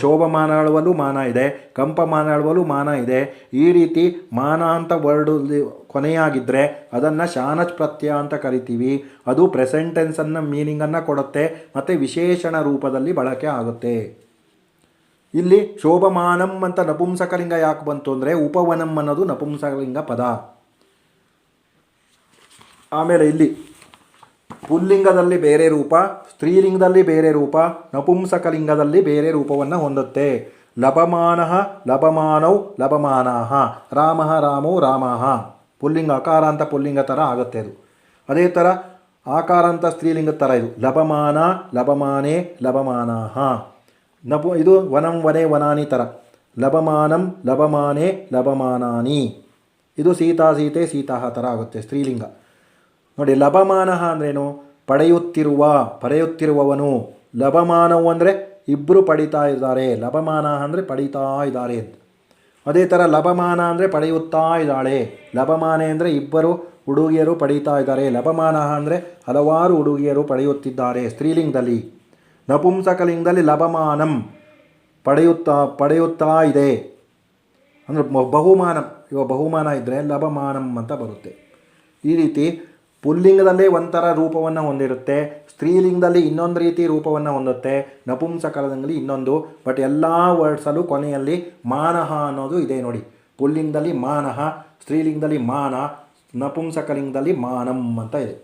ಶೋಭಮಾನ ಅಳುವಲ್ಲೂ ಮಾನ ಇದೆ, ಕಂಪಮಾನ ಅಳುವಲ್ಲೂ ಮಾನ ಇದೆ. ಈ ರೀತಿ ಮಾನ ಅಂತ ವರ್ಡು ಕೊನೆಯಾಗಿದ್ದರೆ ಅದನ್ನು ಶಾನಚ್ ಪ್ರತ್ಯಯ ಅಂತ ಕರಿತೀವಿ. ಅದು ಪ್ರೆಸೆಂಟ್ ಟೆನ್ಸನ್ನು ಮೀನಿಂಗನ್ನು ಕೊಡುತ್ತೆ ಮತ್ತು ವಿಶೇಷಣ ರೂಪದಲ್ಲಿ ಬಳಕೆ ಆಗುತ್ತೆ. ಇಲ್ಲಿ ಶೋಭಮಾನಂ ಅಂತ ನಪುಂಸಕಲಿಂಗ ಯಾಕೆ ಬಂತು ಅಂದರೆ ಉಪವನಂ ಅನ್ನೋದು ನಪುಂಸಕಲಿಂಗ ಪದ. ಆಮೇಲೆ ಇಲ್ಲಿ ಪುಲ್ಲಿಂಗದಲ್ಲಿ ಬೇರೆ ರೂಪ, ಸ್ತ್ರೀಲಿಂಗದಲ್ಲಿ ಬೇರೆ ರೂಪ, ನಪುಂಸಕಲಿಂಗದಲ್ಲಿ ಬೇರೆ ರೂಪವನ್ನು ಹೊಂದುತ್ತೆ. ಲಭಮಾನಃ ಲಭಮಾನೌ ಲಭಮಾನಾಃ, ರಾಮಃ ರಾಮೋ ರಾಮಃ. ಪುಲ್ಲಿಂಗ ಅಕಾರ ಅಂತ ಪುಲ್ಲಿಂಗ ಥರ ಆಗುತ್ತೆ ಅದು. ಅದೇ ಥರ ಆಕಾರ ಅಂತ ಸ್ತ್ರೀಲಿಂಗದ ಥರ ಇದು ಲಭಮಾನ ಲಭಮಾನೇ ಲಭಮಾನಾಃ. ಇದು ವನಂ ವನೆ ವನಾನಿ ಥರ ಲಭಮಾನಂ ಲಭಮಾನೇ ಲಭಮಾನಾನಿ. ಇದು ಸೀತಾ ಸೀತೆ ಸೀತಾಹ ಥರ ಆಗುತ್ತೆ ಸ್ತ್ರೀಲಿಂಗ. ನೋಡಿ ಲಭಮಾನಃ ಅಂದ್ರೇನು? ಪಡೆಯುತ್ತಿರುವವನು. ಲಭಮಾನವು ಅಂದರೆ ಇಬ್ಬರು ಪಡಿತಾ ಇದ್ದಾರೆ. ಲಭಮಾನ ಅಂದರೆ ಪಡಿತಾ ಇದ್ದಾರೆ ಅಂತ. ಅದೇ ಥರ ಲಭಮಾನ ಅಂದರೆ ಪಡೆಯುತ್ತಾ ಇದ್ದಾಳೆ. ಲಭಮಾನೆ ಅಂದರೆ ಇಬ್ಬರು ಹುಡುಗಿಯರು ಪಡೀತಾ ಇದ್ದಾರೆ. ಲಭಮಾನ ಅಂದರೆ ಹಲವಾರು ಹುಡುಗಿಯರು ಪಡೆಯುತ್ತಿದ್ದಾರೆ ಸ್ತ್ರೀಲಿಂಗದಲ್ಲಿ. ನಪುಂಸಕಲಿಂಗದಲ್ಲಿ ಲಭಮಾನಂ ಪಡೆಯುತ್ತಾ ಇದೆ ಅಂದರೆ ಬಹುಮಾನಂ. ಇವಾಗ ಬಹುಮಾನ ಇದ್ದರೆ ಲಭಮಾನಂ ಅಂತ ಬರುತ್ತೆ. ಈ ರೀತಿ ಪುಲ್ಲಿಂಗದಲ್ಲೇ ಒಂಥರ ರೂಪವನ್ನು ಹೊಂದಿರುತ್ತೆ, ಸ್ತ್ರೀಲಿಂಗದಲ್ಲಿ ಇನ್ನೊಂದು ರೀತಿ ರೂಪವನ್ನು ಹೊಂದುತ್ತೆ, ನಪುಂಸಕಲಿಂಗದಲ್ಲಿ ಇನ್ನೊಂದು. ಬಟ್ ಎಲ್ಲ ವರ್ಡ್ಸಲ್ಲೂ ಕೊನೆಯಲ್ಲಿ ಮಾನಃ ಅನ್ನೋದು ಇದೆ ನೋಡಿ. ಪುಲ್ಲಿಂಗದಲ್ಲಿ ಮಾನಃ, ಸ್ತ್ರೀಲಿಂಗದಲ್ಲಿ ಮಾನ, ನಪುಂಸಕಲಿಂಗದಲ್ಲಿ ಮಾನಂ ಅಂತ ಇದೆ.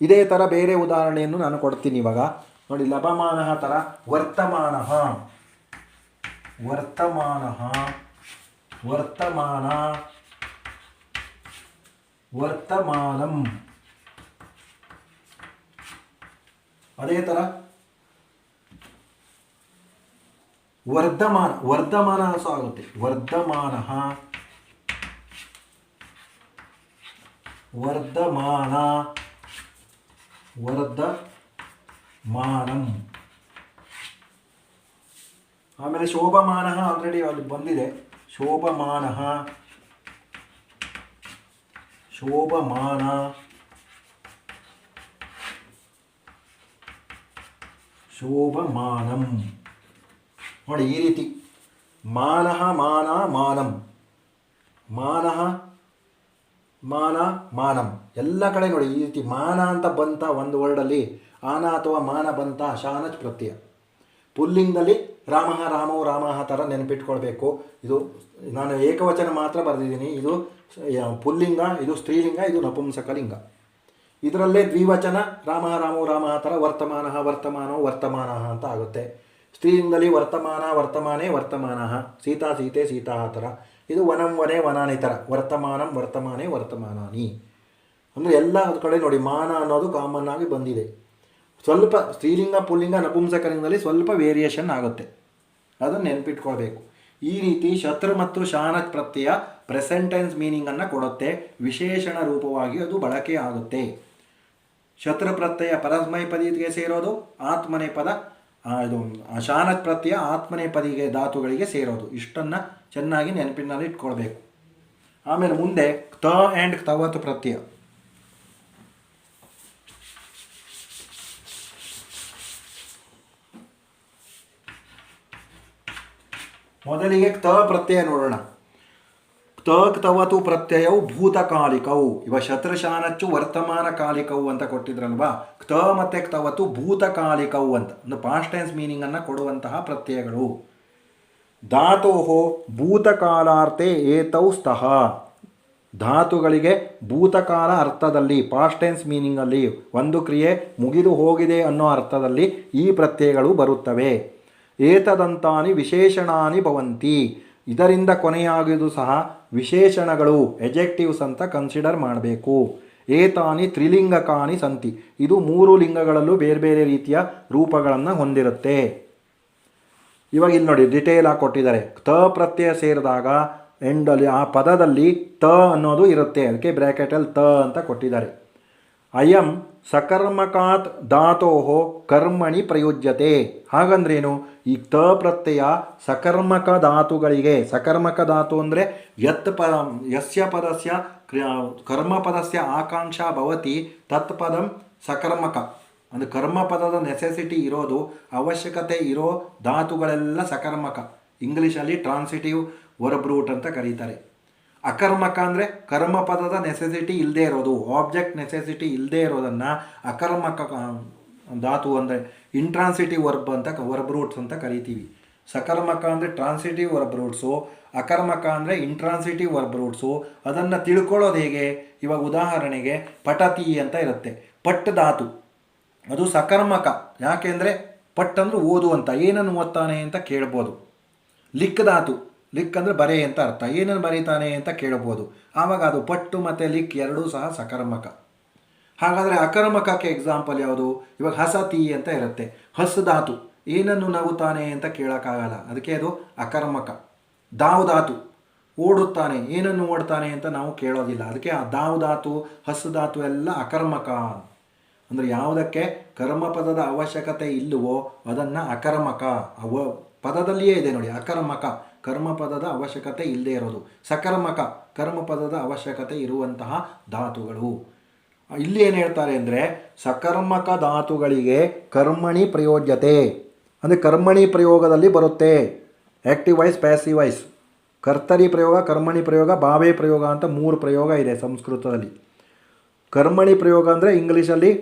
ಇದೇ ಥರ ಬೇರೆ ಉದಾಹರಣೆಯನ್ನು ನಾನು ಕೊಡ್ತೀನಿ ಇವಾಗ ನೋಡಿ. ಲಭಮಾನಃ ಥರ ವರ್ತಮಾನಃ, ವರ್ತಮಾನಃ, ವರ್ತಮಾನ, ವರ್ತಮಾನಂ. ಅದೇ ಥರ ವರ್ಧಮಾನ, ವರ್ಧಮಾನ ಸಹ ಆಗುತ್ತೆ. ವರ್ಧಮಾನಃ, ವರ್ಧಮಾನ, ವರ್ಧಮಾನಂ. ಆಮೇಲೆ ಶೋಭಮಾನಃ ಆಲ್ರೆಡಿ ಅಲ್ಲಿ ಬಂದಿದೆ. ಶೋಭಮಾನಃ, ಶೋಭಮಾನ, ಶೋಭಮಾನಂ. ನೋಡಿ ಈ ರೀತಿ ಮಾನಃ ಮಾನ ಮಾನಂ, ಮಾನಃ ಮಾನ ಮಾನಂ. ಎಲ್ಲ ಕಡೆ ನೋಡಿ ಈ ರೀತಿ ಮಾನ ಅಂತ ಬಂತ ಒಂದು ವರ್ಡಲ್ಲಿ, ಆನ ಅಥವಾ ಮಾನ ಬಂತ ಶಾನಚ್ ಪ್ರತ್ಯಯ. ಪುಲ್ಲಿಂಗದಲ್ಲಿ ರಾಮಃ ರಾಮೋ ರಾಮಃ ಥರ ನೆನಪಿಟ್ಕೊಳ್ಬೇಕು. ಇದು ನಾನು ಏಕವಚನ ಮಾತ್ರ ಬರೆದಿದ್ದೀನಿ. ಇದು ಪುಲ್ಲಿಂಗ, ಇದು ಸ್ತ್ರೀಲಿಂಗ, ಇದು ನಪುಂಸಕಲಿಂಗ. ಇದರಲ್ಲೇ ದ್ವಿವಚನ ರಾಮಃ ರಾಮೋ ರಾಮಃ ಥರ ವರ್ತಮಾನಃ ವರ್ತಮಾನೋ ವರ್ತಮಾನಃ ಅಂತ ಆಗುತ್ತೆ. ಸ್ತ್ರೀಲಿಂಗದಲ್ಲಿ ವರ್ತಮಾನ ವರ್ತಮಾನೇ ವರ್ತಮಾನಃ, ಸೀತಾ ಸೀತೆ ಸೀತಾ ಥರ. ಇದು ವನಂ ವನೆ ವನಾನಿ ಥರ ವರ್ತಮಾನಂ ವರ್ತಮಾನೇ ವರ್ತಮಾನಾನಿ. ಅಂದರೆ ಎಲ್ಲ ಕಡೆ ನೋಡಿ ಮಾನ ಅನ್ನೋದು ಕಾಮನ್ ಆಗಿ ಬಂದಿದೆ. ಸ್ವಲ್ಪ ಸ್ತ್ರೀಲಿಂಗ ಪುಲ್ಲಿಂಗ ನಪುಂಸಕಲಿಂಗದಲ್ಲಿ ಸ್ವಲ್ಪ ವೇರಿಯೇಷನ್ ಆಗುತ್ತೆ, ಅದನ್ನು ನೆನಪಿಟ್ಕೊಳ್ಬೇಕು. ಈ ರೀತಿ ಶತ್ರು ಮತ್ತು ಶಾನಚ್ ಪ್ರತ್ಯಯ ಪ್ರೆಸೆಂಟ್ ಟೆನ್ಸ್ ಮೀನಿಂಗನ್ನು ಕೊಡುತ್ತೆ. ವಿಶೇಷಣ ರೂಪವಾಗಿ ಅದು ಬಳಕೆ ಆಗುತ್ತೆ. ಶತ್ರು ಪ್ರತ್ಯಯ ಪರಸ್ಮೈಪದಿಗೆ ಸೇರೋದು, ಆತ್ಮನೆ ಪದ ಇದು ಶಾನಚ್ ಪ್ರತ್ಯಯ ಆತ್ಮನೆ ಪದಿಗೆ ಧಾತುಗಳಿಗೆ ಸೇರೋದು. ಇಷ್ಟನ್ನು ಚೆನ್ನಾಗಿ ನೆನಪಿನಲ್ಲಿ ಇಟ್ಕೊಳ್ಬೇಕು. ಆಮೇಲೆ ಮುಂದೆ ತ ಆ್ಯಂಡ್ ತವತು ಪ್ರತ್ಯಯ. ಮೊದಲಿಗೆ ತ ಪ್ರತ್ಯಯ ನೋಡೋಣ. ತವತು ಪ್ರತ್ಯಯವು ಭೂತಕಾಲಿಕವು. ಇವ ಶತ್ರುಶಾನಚ್ಚು ವರ್ತಮಾನ ಕಾಲಿಕವು ಅಂತ ಕೊಟ್ಟಿದ್ರಲ್ವಾ. ತ ಮತ್ತು ತವತು ಭೂತಕಾಲಿಕವು ಅಂತ ಒಂದು ಪಾಸ್ಟ್ ಟೆನ್ಸ್ ಮೀನಿಂಗನ್ನು ಕೊಡುವಂತಹ ಪ್ರತ್ಯಯಗಳು. ಧಾತೋಹೋ ಭೂತಕಾಲಾರ್ಥೆ ಏತೌ ಸ್ತಃ. ಧಾತುಗಳಿಗೆ ಭೂತಕಾಲ ಅರ್ಥದಲ್ಲಿ ಪಾಸ್ಟ್ ಟೆನ್ಸ್ ಮೀನಿಂಗಲ್ಲಿ ಒಂದು ಕ್ರಿಯೆ ಮುಗಿದು ಹೋಗಿದೆ ಅನ್ನೋ ಅರ್ಥದಲ್ಲಿ ಈ ಪ್ರತ್ಯಯಗಳು ಬರುತ್ತವೆ. ಏತದಂತಾನಿ ವಿಶೇಷಣಾನಿ ಭವಂತಿ. ಇದರಿಂದ ಕೊನೆಯಾಗುವುದು ಸಹ ವಿಶೇಷಣಗಳು, ಎಜೆಕ್ಟಿವ್ಸ್ ಅಂತ ಕನ್ಸಿಡರ್ ಮಾಡಬೇಕು. ಏತಾನಿ ತ್ರಿಲಿಂಗಕಾನಿ ಸಂತಿ. ಇದು ಮೂರು ಲಿಂಗಗಳಲ್ಲೂ ಬೇರೆ ಬೇರೆ ರೀತಿಯ ರೂಪಗಳನ್ನು ಹೊಂದಿರುತ್ತೆ. ಇವಾಗ ಇಲ್ಲಿ ನೋಡಿ ಡಿಟೇಲ್ ಆಗಿ ಕೊಟ್ಟಿದ್ದಾರೆ. ತ ಪ್ರತ್ಯಯ ಸೇರಿದಾಗ ಎಂಡಲ್ಲಿ ಆ ಪದದಲ್ಲಿ ತ ಅನ್ನೋದು ಇರುತ್ತೆ, ಅದಕ್ಕೆ ಬ್ರ್ಯಾಕೆಟಲ್ಲಿ ತ ಅಂತ ಕೊಟ್ಟಿದ್ದಾರೆ. ಅಯಂ ಸಕರ್ಮಕಾತ್ ಧಾತೋಹೋ ಕರ್ಮಣಿ ಪ್ರಯುಜ್ಯತೆ. ಹಾಗಂದ್ರೇನು? ಈ ತ ಪ್ರತ್ಯಯ ಸಕರ್ಮಕ ಧಾತುಗಳಿಗೆ, ಸಕರ್ಮಕ ಧಾತು ಅಂದರೆ ಯಸ್ಯ ಪದಸ್ಯ ಕರ್ಮಪದಸ್ಯ ಆಕಾಂಕ್ಷಾ ಭವತಿ ತತ್ಪದಂ ಸಕರ್ಮಕ ಅಂದರೆ ಕರ್ಮಪದದ ನೆಸೆಸಿಟಿ ಇರೋದು, ಅವಶ್ಯಕತೆ ಇರೋ ಧಾತುಗಳೆಲ್ಲ ಸಕರ್ಮಕ. ಇಂಗ್ಲೀಷಲ್ಲಿ ಟ್ರಾನ್ಸಿಟಿವ್ ವರ್ಬ್ ರೂಟ್ ಅಂತ ಕರೀತಾರೆ. ಅಕರ್ಮಕ ಅಂದರೆ ಕರ್ಮಪದದ ನೆಸೆಸಿಟಿ ಇಲ್ಲದೆ ಇರೋದು, ಆಬ್ಜೆಕ್ಟ್ ನೆಸೆಸಿಟಿ ಇಲ್ಲದೆ ಇರೋದನ್ನು ಅಕರ್ಮಕ ಧಾತು ಅಂದರೆ ಇಂಟ್ರಾನ್ಸಿಟಿವ್ ವರ್ಬ್ ರೂಟ್ಸ್ ಅಂತ ಕರಿತೀವಿ. ಸಕರ್ಮಕ ಅಂದರೆ ಟ್ರಾನ್ಸಿಟಿವ್ ವರ್ಬ್ ರೂಟ್ಸು, ಅಕರ್ಮಕ ಅಂದರೆ ಇಂಟ್ರಾನ್ಸಿಟಿವ್ ವರ್ಬ್ ರೂಟ್ಸು. ಅದನ್ನು ತಿಳ್ಕೊಳ್ಳೋದು ಹೇಗೆ? ಇವಾಗ ಉದಾಹರಣೆಗೆ ಪಠತಿ ಅಂತ ಇರುತ್ತೆ, ಪಟ್ ಧಾತು ಅದು ಸಕರ್ಮಕ. ಯಾಕೆಂದರೆ ಪಟ್ ಅಂದರೆ ಓದು ಅಂತ, ಏನನ್ನು ಓದ್ತಾನೆ ಅಂತ ಕೇಳ್ಬೋದು. ಲಿಕ್ ಧಾತು, ಲಿಕ್ ಅಂದರೆ ಬರೆ ಅಂತ ಅರ್ಥ, ಏನನ್ನು ಬರೀತಾನೆ ಅಂತ ಕೇಳ್ಬೋದು. ಆವಾಗ ಅದು ಪಟ್ಟು ಮತ್ತು ಲಿಕ್ ಎರಡೂ ಸಹ ಸಕರ್ಮಕ. ಹಾಗಾದರೆ ಅಕರ್ಮಕಕ್ಕೆ ಎಕ್ಸಾಂಪಲ್ ಯಾವುದು? ಇವಾಗ ಹಸತಿ ಅಂತ ಇರುತ್ತೆ, ಹಸ್ ಧಾತು ಏನನ್ನು ನಗುತ್ತಾನೆ ಅಂತ ಕೇಳೋಕ್ಕಾಗಲ್ಲ, ಅದಕ್ಕೆ ಅದು ಅಕರ್ಮಕ. ದಾವ್ ಧಾತು ಓಡುತ್ತಾನೆ, ಏನನ್ನು ಓಡ್ತಾನೆ ಅಂತ ನಾವು ಕೇಳೋದಿಲ್ಲ, ಅದಕ್ಕೆ ಆ ದಾವ್ ಧಾತು, ಹಸ್ ಧಾತು ಎಲ್ಲ ಅಕರ್ಮಕ. ಅಂದರೆ ಯಾವುದಕ್ಕೆ ಕರ್ಮಪದದ ಅವಶ್ಯಕತೆ ಇಲ್ಲವೋ ಅದನ್ನು ಅಕರ್ಮಕ. ಪದದಲ್ಲಿಯೇ ಇದೆ ನೋಡಿ, ಅಕರ್ಮಕ ಕರ್ಮಪದದ ಅವಶ್ಯಕತೆ ಇಲ್ಲದೆ ಇರೋದು, ಸಕರ್ಮಕ ಕರ್ಮಪದದ ಅವಶ್ಯಕತೆ ಇರುವಂತಹ ಧಾತುಗಳು. ಇಲ್ಲಿ ಏನು ಹೇಳ್ತಾರೆ ಅಂದರೆ ಸಕರ್ಮಕ ಧಾತುಗಳಿಗೆ ಕರ್ಮಣಿ ಪ್ರಯೋಜ್ಯತೆ, ಅಂದರೆ ಕರ್ಮಣಿ ಪ್ರಯೋಗದಲ್ಲಿ ಬರುತ್ತೆ. ಆ್ಯಕ್ಟಿವ್ ವಾಯ್ಸ್, ಪ್ಯಾಸಿವ್ ವಾಯ್ಸ್, ಕರ್ತರಿ ಪ್ರಯೋಗ, ಕರ್ಮಣಿ ಪ್ರಯೋಗ, ಭಾವೇ ಪ್ರಯೋಗ ಅಂತ 3 ಪ್ರಯೋಗ ಇದೆ ಸಂಸ್ಕೃತದಲ್ಲಿ. ಕರ್ಮಣಿ ಪ್ರಯೋಗ ಅಂದರೆ ಇಂಗ್ಲೀಷಲ್ಲಿ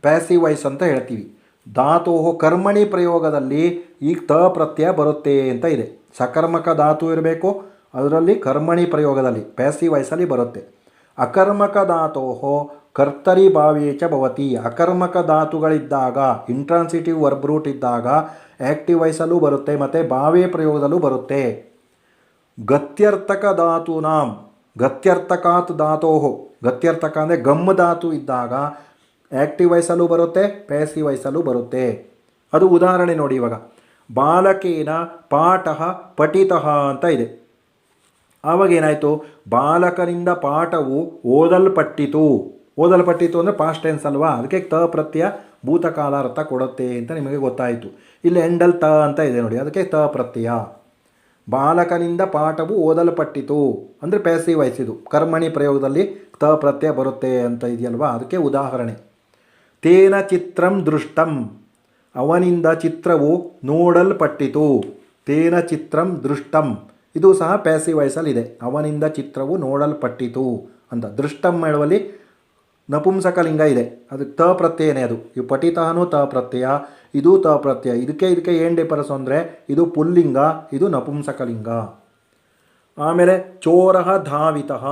ಪ್ಯಾಸಿವ್ ವಾಯ್ಸ್ ಅಂತ ಹೇಳ್ತೀವಿ. ಧಾತು ಕರ್ಮಣಿ ಪ್ರಯೋಗದಲ್ಲಿ ಈಗ ತ ಪ್ರತ್ಯಯ ಬರುತ್ತೆ ಅಂತ ಇದೆ. ಸಕರ್ಮಕ ಧಾತು ಇರಬೇಕು, ಅದರಲ್ಲಿ ಕರ್ಮಣಿ ಪ್ರಯೋಗದಲ್ಲಿ ಪ್ಯಾಸಿವ್ ವಾಯ್ಸಲ್ಲಿ ಬರುತ್ತೆ. ಅಕರ್ಮಕ ಧಾತೋ ಕರ್ತರಿ ಭಾವೇಚ ಭವತಿ. ಅಕರ್ಮಕ ಧಾತುಗಳಿದ್ದಾಗ, ಇಂಟ್ರಾನ್ಸಿಟಿವ್ ವರ್ಬ್ ರೂಟ್ ಇದ್ದಾಗ ಆ್ಯಕ್ಟಿವ್ ವಾಯ್ಸಲ್ಲೂ ಬರುತ್ತೆ ಮತ್ತು ಭಾವೇ ಪ್ರಯೋಗದಲ್ಲೂ ಬರುತ್ತೆ. ಗತ್ಯರ್ಥಕ ಧಾತೂನಾಂ, ಗತ್ಯರ್ಥಕಾತ್ ಧಾತೋ, ಗತ್ಯರ್ಥಕ ಅಂದರೆ ಗಮ್ ಧಾತು ಇದ್ದಾಗ ಆ್ಯಕ್ಟಿವ್ ವಾಯ್ಸಲ್ಲೂ ಬರುತ್ತೆ, ಪ್ಯಾಸಿವ್ ವಾಯ್ಸಲ್ಲೂ ಬರುತ್ತೆ. ಅದು ಉದಾಹರಣೆ ನೋಡಿ, ಇವಾಗ ಬಾಲಕೇನ ಪಾಠ ಪಠಿತಃ ಅಂತ ಇದೆ. ಆವಾಗ ಏನಾಯಿತು? ಬಾಲಕನಿಂದ ಪಾಠವು ಓದಲ್ಪಟ್ಟಿತು. ಓದಲ್ಪಟ್ಟಿತು ಅಂದರೆ ಪಾಸ್ಟ್ ಟೆನ್ಸ್ ಅಲ್ವಾ, ಅದಕ್ಕೆ ತ ಪ್ರತ್ಯಯ ಭೂತಕಾಲ ಅರ್ಥ ಕೊಡುತ್ತೆ ಅಂತ ನಿಮಗೆ ಗೊತ್ತಾಯಿತು. ಇಲ್ಲಿ ಎಂಡಲ್ ತ ಅಂತ ಇದೆ ನೋಡಿ, ಅದಕ್ಕೆ ತ ಪ್ರತ್ಯಯ. ಬಾಲಕನಿಂದ ಪಾಠವು ಓದಲ್ಪಟ್ಟಿತು ಅಂದರೆ ಪ್ಯಾಸಿವ್ ವಾಯ್ಸ್, ಇದು ಕರ್ಮಣಿ ಪ್ರಯೋಗದಲ್ಲಿ ತ ಪ್ರತ್ಯಯ ಬರುತ್ತೆ ಅಂತ ಇದೆಯಲ್ವಾ, ಅದಕ್ಕೆ ಉದಾಹರಣೆ. ತೇನ ಚಿತ್ರಂ ದೃಷ್ಟಂ, ಅವನಿಂದ ಚಿತ್ರವು ನೋಡಲ್ಪಟ್ಟಿತು. ತೇನ ಚಿತ್ರಂ ದೃಷ್ಟಂ, ಇದು ಸಹ ಪ್ಯಾಸಿವ್ ವಾಯ್ಸಲ್ಲಿದೆ, ಅವನಿಂದ ಚಿತ್ರವು ನೋಡಲ್ಪಟ್ಟಿತು ಅಂತ. ದೃಷ್ಟಂ ಹೇಳುವಲ್ಲಿ ನಪುಂಸಕಲಿಂಗ ಇದೆ, ಅದಕ್ಕೆ ತ ಪ್ರತ್ಯಯನೇ ಅದು. ಇವು ಪಠಿತನೂ ತ ಪ್ರತ್ಯಯ, ಇದು ತ ಪ್ರತ್ಯಯ. ಇದಕ್ಕೆ ಏನು ಡಿಫರೆನ್ಸ್ ಅಂದರೆ ಇದು ಪುಲ್ಲಿಂಗ, ಇದು ನಪುಂಸಕಲಿಂಗ. ಆಮೇಲೆ ಚೋರಃ ಧಾವಿತಃ,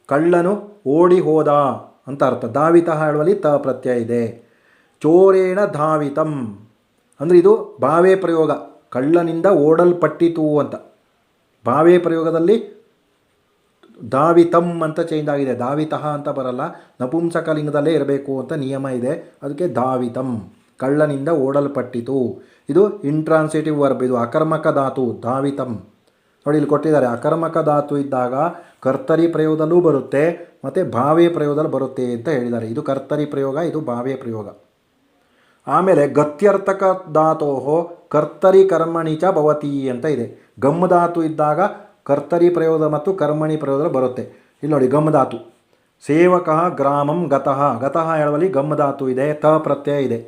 ಕಳ್ಳನು ಓಡಿ ಹೋದ ಅಂತ ಅರ್ಥ. ಧಾವಿತಃ ಹೇಳುವಲ್ಲಿ ತ ಪ್ರತ್ಯಯ ಇದೆ. ಚೋರೇಣ ಧಾವಿತಂ ಅಂದರೆ ಇದು ಭಾವೇ ಪ್ರಯೋಗ, ಕಳ್ಳನಿಂದ ಓಡಲ್ಪಟ್ಟಿತು ಅಂತ. ಭಾವೇ ಪ್ರಯೋಗದಲ್ಲಿ ಧಾವಿತಂ ಅಂತ ಚೇಂಜ್ ಆಗಿದೆ, ಧಾವಿತಃ ಅಂತ ಬರಲ್ಲ, ನಪುಂಸಕಲಿಂಗದಲ್ಲೇ ಇರಬೇಕು ಅಂತ ನಿಯಮ ಇದೆ, ಅದಕ್ಕೆ ಧಾವಿತಂ, ಕಳ್ಳನಿಂದ ಓಡಲ್ಪಟ್ಟಿತು. ಇದು ಇಂಟ್ರಾನ್ಸಿಟಿವ್ ವರ್ಬ್, ಇದು ಅಕರ್ಮಕ ಧಾತು ಧಾವಿತಂ. ನೋಡಿ ಇಲ್ಲಿ ಕೊಟ್ಟಿದ್ದಾರೆ, ಅಕರ್ಮಕ ಧಾತು ಇದ್ದಾಗ ಕರ್ತರಿ ಪ್ರಯೋಗದಲ್ಲೂ ಬರುತ್ತೆ ಮತ್ತು ಭಾವೇ ಪ್ರಯೋಗದಲ್ಲಿ ಬರುತ್ತೆ ಅಂತ ಹೇಳಿದ್ದಾರೆ. ಇದು ಕರ್ತರಿ ಪ್ರಯೋಗ, ಇದು ಭಾವೇ ಪ್ರಯೋಗ. ಆಮೇಲೆ ಗತ್ಯರ್ಥಕ ಧಾತೋ ಕರ್ತರಿ ಕರ್ಮಣಿ ಚ ಭವತಿ ಅಂತ ಇದೆ. ಗಮ್ ಧಾತು ಇದ್ದಾಗ ಕರ್ತರಿ ಪ್ರಯೋಗ ಮತ್ತು ಕರ್ಮಣಿ ಪ್ರಯೋಗದಲ್ಲಿ ಬರುತ್ತೆ. ಇಲ್ಲಿ ನೋಡಿ ಗಮ್ ಧಾತು, ಸೇವಕಃ ಗ್ರಾಮಂ ಗತಃ, ಗತಃ ಹೇಳುವಲ್ಲಿ ಗಮ್ ಧಾತು ಇದೆ, ತ ಪ್ರತ್ಯಯ ಇದೆ.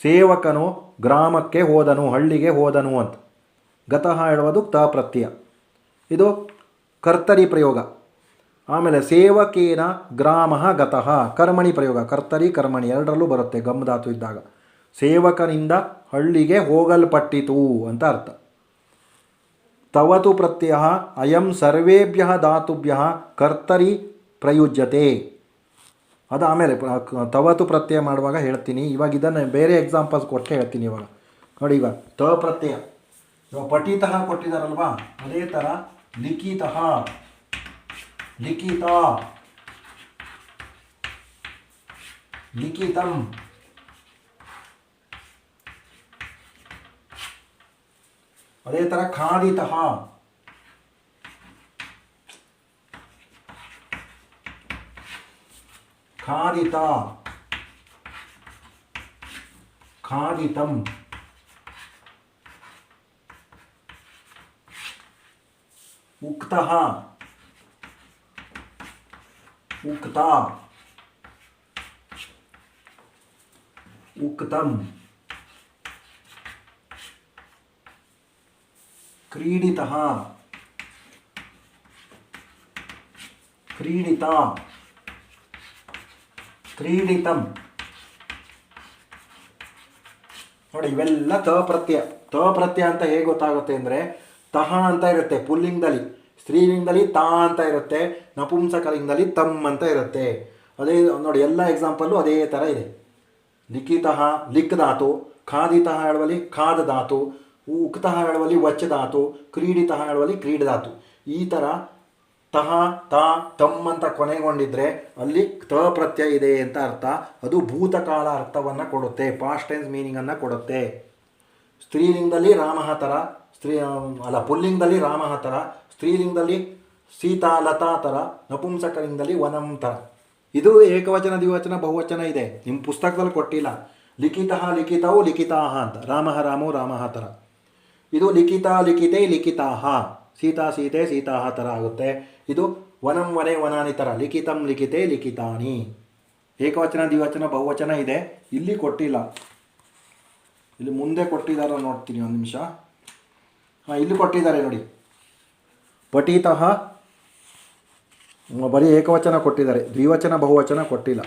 ಸೇವಕನು ಗ್ರಾಮಕ್ಕೆ ಹೋದನು, ಹಳ್ಳಿಗೆ ಹೋದನು ಅಂತ. ಗತಃ ಹೇಳುವುದು ತ ಪ್ರತ್ಯಯ, ಇದು ಕರ್ತರಿ ಪ್ರಯೋಗ. ಆಮೇಲೆ ಸೇವಕೇನ ಗ್ರಾಮಃ ಗತಃ, ಕರ್ಮಣಿ ಪ್ರಯೋಗ, ಕರ್ತರಿ ಕರ್ಮಣಿ ಎರಡರಲ್ಲೂ ಬರುತ್ತೆ ಗಮ್ ಧಾತು ಇದ್ದಾಗ. ಸೇವಕನಿಂದ ಹಳ್ಳಿಗೆ ಹೋಗಲ್ಪಟ್ಟಿತು ಅಂತ ಅರ್ಥ. ತವತು ಪ್ರತ್ಯಯ ಅಯಂ ಸರ್ವೇಭ್ಯ ಧಾತುಭ್ಯ ಕರ್ತರಿ ಪ್ರಯುಜ್ಯತೆ. ಅದು ಆಮೇಲೆ ತವತು ಪ್ರತ್ಯಯ ಮಾಡುವಾಗ ಹೇಳ್ತೀನಿ. ಇವಾಗ ಇದನ್ನು ಬೇರೆ ಎಕ್ಸಾಂಪಲ್ಸ್ ಕೊಟ್ಟು ಹೇಳ್ತೀನಿ. ಇವಾಗ ನೋಡಿ, ಇವಾಗ ತ ಪ್ರತ್ಯಯ, ಇವಾಗ ಪಠಿತಃ ಕೊಟ್ಟಿದ್ದಾರಲ್ವಾ, ಅದೇ ಥರ ಲಿಖಿತಃ, ಲಿಖಿತ, ಲಿಖಿತಂ, ಅದೇ ಥರ ಖಾದಿತಃ, ಖಾದಿತ, ಖಾದಿತಂ, ಉಕ್ತಃ, ಉಕ್ತ, ಉಕ್ತಂ, ಕ್ರೀಡಿತಃ, ಕ್ರೀಡಿತಾ, ಕ್ರೀಡಿತಂ. ನೋಡಿ ಇವೆಲ್ಲ ತ ಪ್ರತ್ಯಯ. ತ ಪ್ರತ್ಯಯ ಅಂತ ಹೇಗೆ ಗೊತ್ತಾಗುತ್ತೆ ಅಂದರೆ ತಹ ಅಂತ ಇರುತ್ತೆ ಪುಲ್ಲಿಂಗದಲ್ಲಿ, ಸ್ತ್ರೀಲಿಂಗದಲ್ಲಿ ತಾ ಅಂತ ಇರುತ್ತೆ, ನಪುಂಸಕಲಿಂಗದಲ್ಲಿ ತಮ್ ಅಂತ ಇರುತ್ತೆ. ಅದೇ ನೋಡಿ ಎಲ್ಲ ಎಕ್ಸಾಂಪಲ್ಲು ಅದೇ ಥರ ಇದೆ. ಲಿಖಿತಃ ಲಿಕ್ ಧಾತು, ಖಾದಿತಃ ಹೇಳುವಲ್ಲಿ ಖಾದ ಧಾತು, ಉಕ್ತಃ ಹೇಳುವಲ್ಲಿ ವಚ್ ಧಾತು, ಕ್ರೀಡಿತಃ ಹೇಳುವಲ್ಲಿ ಕ್ರೀಡ ಧಾತು. ಈ ಥರ ತಹ ತಾ ತಮ್ ಅಂತ ಕೊನೆಗೊಂಡಿದ್ರೆ ಅಲ್ಲಿ ತ ಪ್ರತ್ಯಯ ಇದೆ ಅಂತ ಅರ್ಥ. ಅದು ಭೂತಕಾಲ ಅರ್ಥವನ್ನು ಕೊಡುತ್ತೆ, ಪಾಸ್ಟ್ ಟೆನ್ಸ್ ಮೀನಿಂಗನ್ನು ಕೊಡುತ್ತೆ. ಸ್ತ್ರೀಲಿಂಗದಲ್ಲಿ ರಾಮಃ ಥರ, ಪುಲ್ಲಿಂಗದಲ್ಲಿ ರಾಮಃ ಥರ, ಸ್ತ್ರೀಲಿಂಗದಲ್ಲಿ ಸೀತಾ ಲತಾ ಥರ, ನಪುಂಸಕಲಿಂಗದಲ್ಲಿ ವನಂ ಥರ. ಇದು ಏಕವಚನ ದ್ವಿವಚನ ಬಹುವಚನ ಇದೆ, ನಿಮ್ಮ ಪುಸ್ತಕದಲ್ಲಿ ಕೊಟ್ಟಿಲ್ಲ. ಲಿಖಿತಃ ಲಿಖಿತವು ಲಿಖಿತಾಹ ಅಂತ, ರಾಮಃ ರಾಮೋ ರಾಮಃ ಥರ. ಇದು ಲಿಖಿತ ಲಿಖಿತೆ ಲಿಖಿತಾಹ, ಸೀತಾ ಸೀತೆ ಸೀತಾಹ ಥರ ಆಗುತ್ತೆ. ಇದು ವನಂ ವನೆ ವನಾನಿ ಥರ, ಲಿಖಿತಂ ಲಿಖಿತೆ ಲಿಖಿತಾನಿ. ಏಕವಚನ ದ್ವಿವಚನ ಬಹುವಚನ ಇದೆ, ಇಲ್ಲಿ ಕೊಟ್ಟಿಲ್ಲ. ಇಲ್ಲಿ ಮುಂದೆ ಕೊಟ್ಟಿದ್ದಾರೆ ನೋಡ್ತೀನಿ, ಒಂದು ನಿಮಿಷ. ಇಲ್ಲಿ ಕೊಟ್ಟಿದ್ದಾರೆ ನೋಡಿ, ಪಠಿತಃ ಬರೀ ಏಕವಚನ ಕೊಟ್ಟಿದ್ದಾರೆ, ದ್ವಿವಚನ ಬಹುವಚನ ಕೊಟ್ಟಿಲ್ಲ.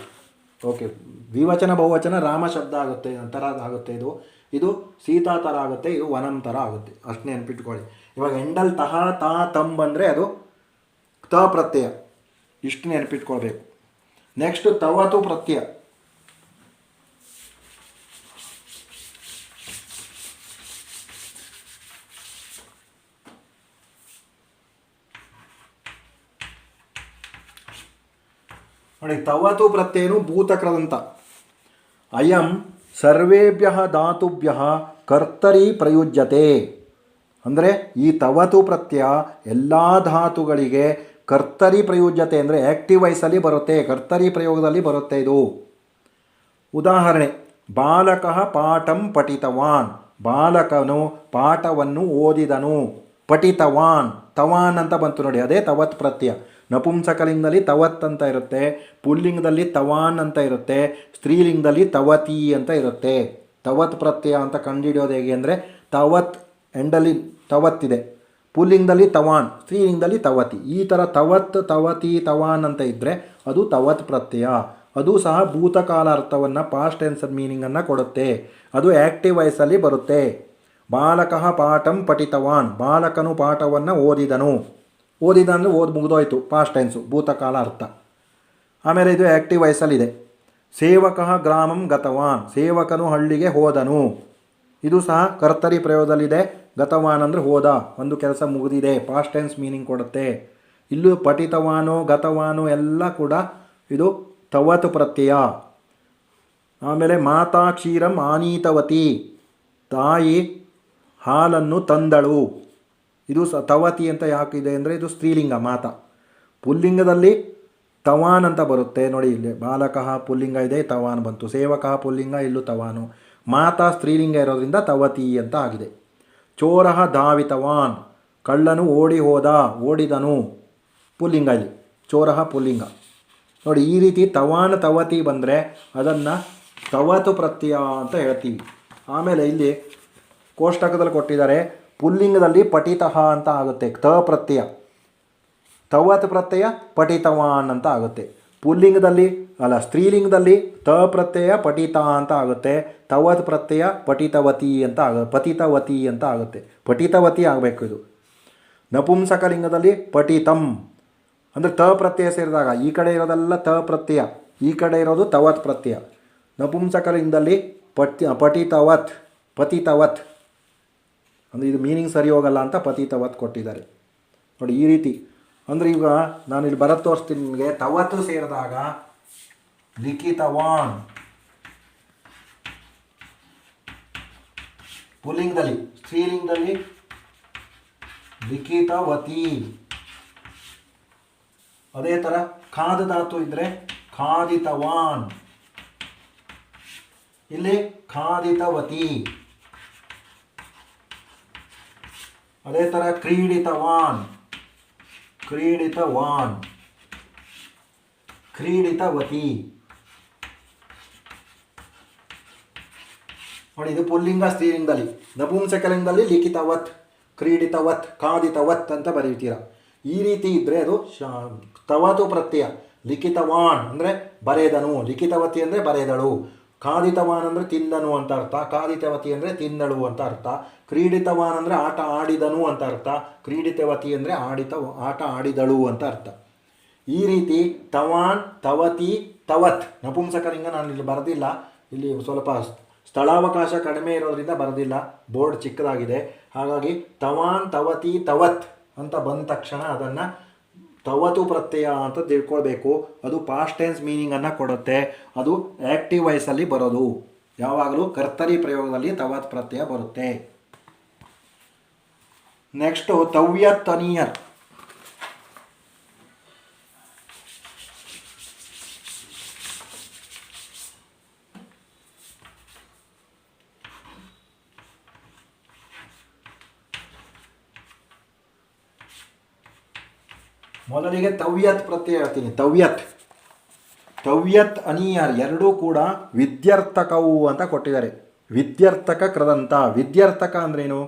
ಓಕೆ, ದ್ವಿವಚನ ಬಹುವಚನ ರಾಮ ಶಬ್ದ ಆಗುತ್ತೆ ಥರ ಆಗುತ್ತೆ. ಇದು ಸೀತಾ ಥರ ಆಗುತ್ತೆ, ಇದು ವನಂ ಥರ ಆಗುತ್ತೆ. ಅಷ್ಟು ನೆನ್ಪಿಟ್ಕೊಳ್ಳಿ. ಇವಾಗ ಎಂಡಲ್ ತಹ ತಾ ತಮ್ ಬಂದರೆ ಅದು ತ ಪ್ರತ್ಯಯ, ಇಷ್ಟು ನೆನಪಿಟ್ಕೊಳ್ಬೇಕು. ನೆಕ್ಸ್ಟ್ ತವತು ಪ್ರತ್ಯಯ. ನೋಡಿ, ತವತು ಪ್ರತ್ಯಯನು ಭೂತಕೃದಂತ. ಅಯಂ ಸರ್ವೇಭ್ಯ ಧಾತುಭ್ಯ ಕರ್ತರಿ ಪ್ರಯುಜ್ಯತೆ. ಅಂದರೆ ಈ ತವತು ಪ್ರತ್ಯಯ ಎಲ್ಲ ಧಾತುಗಳಿಗೆ ಕರ್ತರಿ ಪ್ರಯುಜ್ಯತೆ ಅಂದರೆ ಆ್ಯಕ್ಟಿವ್ ವಾಯ್ಸಲ್ಲಿ ಬರುತ್ತೆ, ಕರ್ತರಿ ಪ್ರಯೋಗದಲ್ಲಿ ಬರುತ್ತೆ ಇದು. ಉದಾಹರಣೆ, ಬಾಲಕಃ ಪಾಠಂ ಪಠಿತವಾನ್, ಬಾಲಕನು ಪಾಠವನ್ನು ಓದಿದನು. ಪಠಿತವಾನ್, ತವಾನ್ ಅಂತ ಬಂತು ನೋಡಿ, ಅದೇ ತವತ್ ಪ್ರತ್ಯಯ. ನಪುಂಸಕಲಿಂಗದಲ್ಲಿ ತವತ್ ಅಂತ ಇರುತ್ತೆ, ಪುಲ್ಲಿಂಗದಲ್ಲಿ ತವಾನ್ ಅಂತ ಇರುತ್ತೆ, ಸ್ತ್ರೀಲಿಂಗದಲ್ಲಿ ತವತಿ ಅಂತ ಇರುತ್ತೆ. ತವತ್ ಪ್ರತ್ಯಯ ಅಂತ ಕಂಡುಹಿಡಿಯೋದು ಹೇಗೆ ಅಂದರೆ, ತವತ್ ಎಂಡಲ್ಲಿ ತವತ್ತಿದೆ, ಪುಲ್ಲಿಂಗದಲ್ಲಿ ತವಾನ್, ಸ್ತ್ರೀಲಿಂಗದಲ್ಲಿ ತವತಿ. ಈ ಥರ ತವತ್ ತವತಿ ತವಾನ್ ಅಂತ ಇದ್ದರೆ ಅದು ತವತ್ ಪ್ರತ್ಯಯ. ಅದು ಸಹ ಭೂತಕಾಲ ಅರ್ಥವನ್ನು, ಪಾಸ್ಟ್ ಟೆನ್ಸ್ ಮೀನಿಂಗನ್ನು ಕೊಡುತ್ತೆ. ಅದು ಆ್ಯಕ್ಟಿವ್ ವಾಯ್ಸಲ್ಲಿ ಬರುತ್ತೆ. ಬಾಲಕಃ ಪಾಠಂ ಪಠಿತವಾನ್, ಬಾಲಕನು ಪಾಠವನ್ನು ಓದಿದನು. ಓದಿದ ಅಂದರೆ ಓದಿ ಮುಗಿದೋಯ್ತು, ಪಾಸ್ಟ್ ಟೆನ್ಸು, ಭೂತಕಾಲ ಅರ್ಥ. ಆಮೇಲೆ ಇದು ಆ್ಯಕ್ಟಿವ್ ವಾಯ್ಸಲ್ಲಿದೆ. ಸೇವಕಃ ಗ್ರಾಮಂ ಗತವಾನ್, ಸೇವಕನು ಹಳ್ಳಿಗೆ ಹೋದನು. ಇದು ಸಹ ಕರ್ತರಿ ಪ್ರಯೋಗದಲ್ಲಿದೆ. ಗತವಾನ್ ಅಂದರೆ ಹೋದ, ಒಂದು ಕೆಲಸ ಮುಗಿದಿದೆ, ಪಾಸ್ಟ್ ಟೆನ್ಸ್ ಮೀನಿಂಗ್ ಕೊಡುತ್ತೆ. ಇಲ್ಲೂ ಪಠಿತವಾನು ಗತವಾನು ಎಲ್ಲ ಕೂಡ ಇದು ತವತ್ ಪ್ರತ್ಯಯ. ಆಮೇಲೆ ಮಾತಾ ಕ್ಷೀರಂ ಆನೀತವತಿ, ತಾಯಿ ಹಾಲನ್ನು ತಂದಳು. ಇದು ತವತಿ ಅಂತ ಯಾಕಿದೆ ಅಂದರೆ ಇದು ಸ್ತ್ರೀಲಿಂಗ ಮಾತಾ. ಪುಲ್ಲಿಂಗದಲ್ಲಿ ತವಾನ್ ಅಂತ ಬರುತ್ತೆ ನೋಡಿ, ಇಲ್ಲಿ ಬಾಲಕಃ ಪುಲ್ಲಿಂಗ ಇದೆ, ತವಾನ್ ಬಂತು. ಸೇವಕಃ ಪುಲ್ಲಿಂಗ, ಇಲ್ಲೂ ತವಾನು. ಮಾತಾ ಸ್ತ್ರೀಲಿಂಗ ಇರೋದ್ರಿಂದ ತವತಿ ಅಂತ ಆಗಿದೆ. ಚೋರಃ ಧಾವಿತವಾನ್, ಕಳ್ಳನು ಓಡಿ ಹೋದ, ಓಡಿದನು. ಪುಲ್ಲಿಂಗ ಇಲ್ಲಿ, ಚೋರಃ ಪುಲ್ಲಿಂಗ. ನೋಡಿ, ಈ ರೀತಿ ತವಾನ್ ತವತಿ ಬಂದರೆ ಅದನ್ನು ತವತು ಪ್ರತ್ಯಯ ಅಂತ ಹೇಳ್ತೀವಿ. ಆಮೇಲೆ ಇಲ್ಲಿ ಕೋಷ್ಟಕದಲ್ಲಿ ಕೊಟ್ಟಿದ್ದಾರೆ, ಪುಲ್ಲಿಂಗದಲ್ಲಿ ಪಠಿತಃ ಅಂತ ಆಗುತ್ತೆ, ತ ಪ್ರತ್ಯಯ. ತವತ್ ಪ್ರತ್ಯಯ ಪಠಿತವಾನ್ ಅಂತ ಆಗುತ್ತೆ. ಪುಲ್ಲಿಂಗದಲ್ಲಿ ಸ್ತ್ರೀಲಿಂಗದಲ್ಲಿ ತ ಪ್ರತ್ಯಯ ಪಠಿತ ಅಂತ ಆಗುತ್ತೆ, ತವತ್ ಪ್ರತ್ಯಯ ಪಠಿತವತಿ ಅಂತ ಪತಿತವತಿ ಅಂತ ಆಗುತ್ತೆ. ಪಠಿತವತಿ ಆಗಬೇಕು ಇದು. ನಪುಂಸಕಲಿಂಗದಲ್ಲಿ ಪಠಿತಂ ಅಂದರೆ ತ ಪ್ರತ್ಯಯ ಸೇರಿದಾಗ ಈ ಕಡೆ ಇರೋದೆಲ್ಲ ತ ಪ್ರತ್ಯಯ, ಈ ಕಡೆ ಇರೋದು ತವತ್ ಪ್ರತ್ಯಯ. ನಪುಂಸಕಲಿಂಗದಲ್ಲಿ ಪಠಿತವತ್ ಪತಿತವತ್ ಅಂದರೆ ಇದು ಮೀನಿಂಗ್ ಸರಿ ಹೋಗಲ್ಲ ಅಂತ ಪತಿತವತ್ ಕೊಟ್ಟಿದ್ದಾರೆ ನೋಡಿ. ಈ ರೀತಿ ಅಂದರೆ ಈಗ ನಾನು ಇಲ್ಲಿ ಬರೋದು ತೋರಿಸ್ತೀನಿ ನಿಮಗೆ. ತವತ್ತು ಸೇರಿದಾಗ ಲಿಖಿತವಾನ್ ಪುಲ್ಲಿಂಗದಲ್ಲಿ, ಸ್ತ್ರೀಲಿಂಗದಲ್ಲಿ ಲಿಖಿತವತಿ. ಅದೇ ಥರ ಖಾದ ಧಾತು ಇದ್ದರೆ ಖಾದಿತವಾನ್, ಇಲ್ಲಿ ಖಾದಿತವತಿ. ಅದೇ ಥರ ಕ್ರೀಡಿತವಾನ್, ಕ್ರೀಡಿತವಾನ್, ಕ್ರೀಡಿತವತಿ. ನೋಡಿ, ಇದು ಪುಲ್ಲಿಂಗ ಸ್ತ್ರೀಲಿಂಗದಲ್ಲಿ. ನಪುಂಸಕಲಿಂಗದಲ್ಲಿ ಲಿಖಿತವತ್, ಕ್ರೀಡಿತವತ್, ಖಾದಿತವತ್ ಅಂತ ಬರೀತೀರ. ಈ ರೀತಿ ಇದ್ದರೆ ಅದು ತವತು ಪ್ರತ್ಯಯ. ಲಿಖಿತವಾನ್ ಅಂದರೆ ಬರೆದನು, ಲಿಖಿತವತಿ ಅಂದರೆ ಬರೆದಳು, ಖಾದಿತವಾನ್ ಅಂದರೆ ತಿಂದನು ಅಂತ ಅರ್ಥ, ಖಾದಿತವತಿ ಅಂದರೆ ತಿಂದಳು ಅಂತ ಅರ್ಥ, ಕ್ರೀಡಿತವಾನ್ ಅಂದರೆ ಆಟ ಆಡಿದನು ಅಂತ ಅರ್ಥ, ಕ್ರೀಡಿತವತಿ ಅಂದರೆ ಆಟ ಆಡಿದಳು ಅಂತ ಅರ್ಥ. ಈ ರೀತಿ ತವಾನ್, ತವತಿ, ತವತ್ ನಪುಂಸಕಲಿಂಗ ನಾನು ಇಲ್ಲಿ ಬರೆದಿಲ್ಲ, ಇಲ್ಲಿ ಸ್ವಲ್ಪ ಸ್ಥಳಾವಕಾಶ ಕಡಿಮೆ ಇರೋದ್ರಿಂದ ಬರೆದಿಲ್ಲ, ಬೋರ್ಡ್ ಚಿಕ್ಕದಾಗಿದೆ. ಹಾಗಾಗಿ ತವಾನ್, ತವತಿ, ತವತ್ ಅಂತ ಬಂದ ತಕ್ಷಣ ಅದನ್ನು ತವತು ಪ್ರತ್ಯಯ ಅಂತ ತಿಳ್ಕೊಳ್ಬೇಕು. ಅದು ಪಾಸ್ಟ್ ಟೆನ್ಸ್ ಮೀನಿಂಗನ್ನು ಕೊಡುತ್ತೆ. ಅದು ಆ್ಯಕ್ಟಿವ್ ವಾಯ್ಸಲ್ಲಿ ಬರೋದು. ಯಾವಾಗಲೂ ಕರ್ತರಿ ಪ್ರಯೋಗದಲ್ಲಿ ತವತ್ ಪ್ರತ್ಯಯ ಬರುತ್ತೆ. ನೆಕ್ಸ್ಟು ತವ್ಯತ್ ಅನಿಯರ್. ಮೊದಲಿಗೆ ತವ್ಯತ್ ಪ್ರತ್ಯಯ ಹೇಳ್ತೀನಿ. ತವ್ಯತ್ ಅನಿಯರ್ ಎರಡೂ ಕೂಡ ವಿದ್ಯಾರ್ಥಕವು ಅಂತ ಕೊಟ್ಟಿದ್ದಾರೆ. ವಿದ್ಯಾರ್ಥಕ ಕೃದಂತ. ವಿದ್ಯಾರ್ಥಕ ಅಂದ್ರೇನು?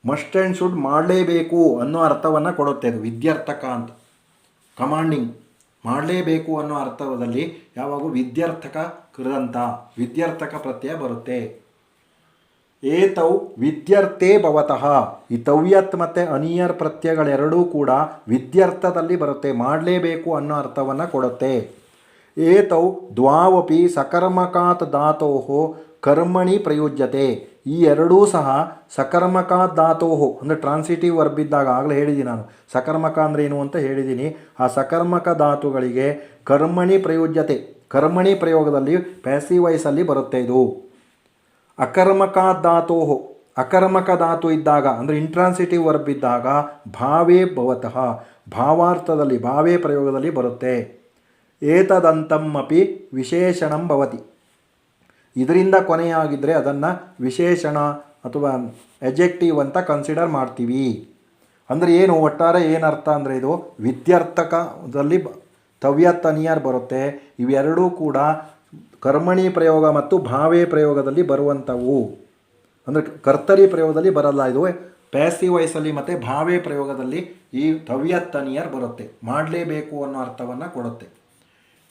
ಮಸ್ಟ್ ಆ್ಯಂಡ್ ಶುಡ್ ಮಾಡಲೇಬೇಕು ಅನ್ನೋ ಅರ್ಥವನ್ನು ಕೊಡುತ್ತೆ. ಅದು ವಿದ್ಯಾರ್ಥಕ ಅಂತ, ಕಮಾಂಡಿಂಗ್, ಮಾಡಲೇಬೇಕು ಅನ್ನೋ ಅರ್ಥದಲ್ಲಿ ಯಾವಾಗ ವಿದ್ಯಾರ್ಥಕ ಕೃದಂತ, ವಿದ್ಯಾರ್ಥಕ ಪ್ರತ್ಯಯ ಬರುತ್ತೆ. ಏತೌ ವಿದ್ಯಾರ್ಥೇ ಭವತಃ. ಈ ತವ್ಯತ್ ಮತ್ತು ಅನಿಯರ್ ಪ್ರತ್ಯಯಗಳೆರಡೂ ಕೂಡ ವಿದ್ಯಾರ್ಥದಲ್ಲಿ ಬರುತ್ತೆ, ಮಾಡಲೇಬೇಕು ಅನ್ನೋ ಅರ್ಥವನ್ನು ಕೊಡುತ್ತೆ. ಏತೌ ದ್ವಾವಪಿ ಸಕರ್ಮಕಾತ್ ಧಾತೋಹೋ ಕರ್ಮಣಿ ಪ್ರಯುಜ್ಯತೆ. ಈ ಎರಡೂ ಸಹ ಸಕರ್ಮಕಾತ್ ಧಾತೋಹೋ ಅಂದರೆ ಟ್ರಾನ್ಸಿಟಿವ್ ವರ್ಬ್ ಇದ್ದಾಗ, ಆಗಲೇ ಹೇಳಿದ್ದೀನಿ ನಾನು ಸಕರ್ಮಕ ಅಂದರೆ ಏನು ಅಂತ ಹೇಳಿದ್ದೀನಿ. ಆ ಸಕರ್ಮಕ ಧಾತುಗಳಿಗೆ ಕರ್ಮಣಿ ಪ್ರಯುಜ್ಯತೆ, ಕರ್ಮಣಿ ಪ್ರಯೋಗದಲ್ಲಿ ಪ್ಯಾಸಿವ್ ವಾಯ್ಸಲ್ಲಿ ಬರುತ್ತೆ ಇದು. ಅಕರ್ಮಕ ಧಾತೋಹೋ, ಅಕರ್ಮಕ ಧಾತು ಇದ್ದಾಗ ಅಂದರೆ ಇಂಟ್ರಾನ್ಸಿಟಿವ್ ವರ್ಬ್ ಇದ್ದಾಗ ಭಾವೇ ಭವತಃ, ಭಾವಾರ್ಥದಲ್ಲಿ ಭಾವೇ ಪ್ರಯೋಗದಲ್ಲಿ ಬರುತ್ತೆ. ಏತದಂತಮಪಿ ವಿಶೇಷಣಂ ಭವತಿ. ಇದರಿಂದ ಕೊನೆಯಾಗಿದ್ದರೆ ಅದನ್ನು ವಿಶೇಷಣ ಅಥವಾ ಎಜೆಕ್ಟಿವ್ ಅಂತ ಕನ್ಸಿಡರ್ ಮಾಡ್ತೀವಿ. ಅಂದರೆ ಏನು, ಒಟ್ಟಾರೆ ಏನರ್ಥ ಅಂದರೆ ಇದು ವಿದ್ಯಾರ್ಥಕದಲ್ಲಿ ತವ್ಯತ್ ಅನಿಯರ್ ಬರುತ್ತೆ. ಇವೆರಡೂ ಕೂಡ ಕರ್ಮಣಿ ಪ್ರಯೋಗ ಮತ್ತು ಭಾವೇ ಪ್ರಯೋಗದಲ್ಲಿ ಬರುವಂಥವು. ಅಂದರೆ ಕರ್ತರಿ ಪ್ರಯೋಗದಲ್ಲಿ ಬರಲ್ಲ, ಇದು ಪ್ಯಾಸಿವ್ ವಾಯ್ಸಲ್ಲಿ ಮತ್ತು ಭಾವೇ ಪ್ರಯೋಗದಲ್ಲಿ ಈ ತವ್ಯತ್ ಅನಿಯರ್ ಬರುತ್ತೆ. ಮಾಡಲೇಬೇಕು ಅನ್ನೋ ಅರ್ಥವನ್ನು ಕೊಡುತ್ತೆ.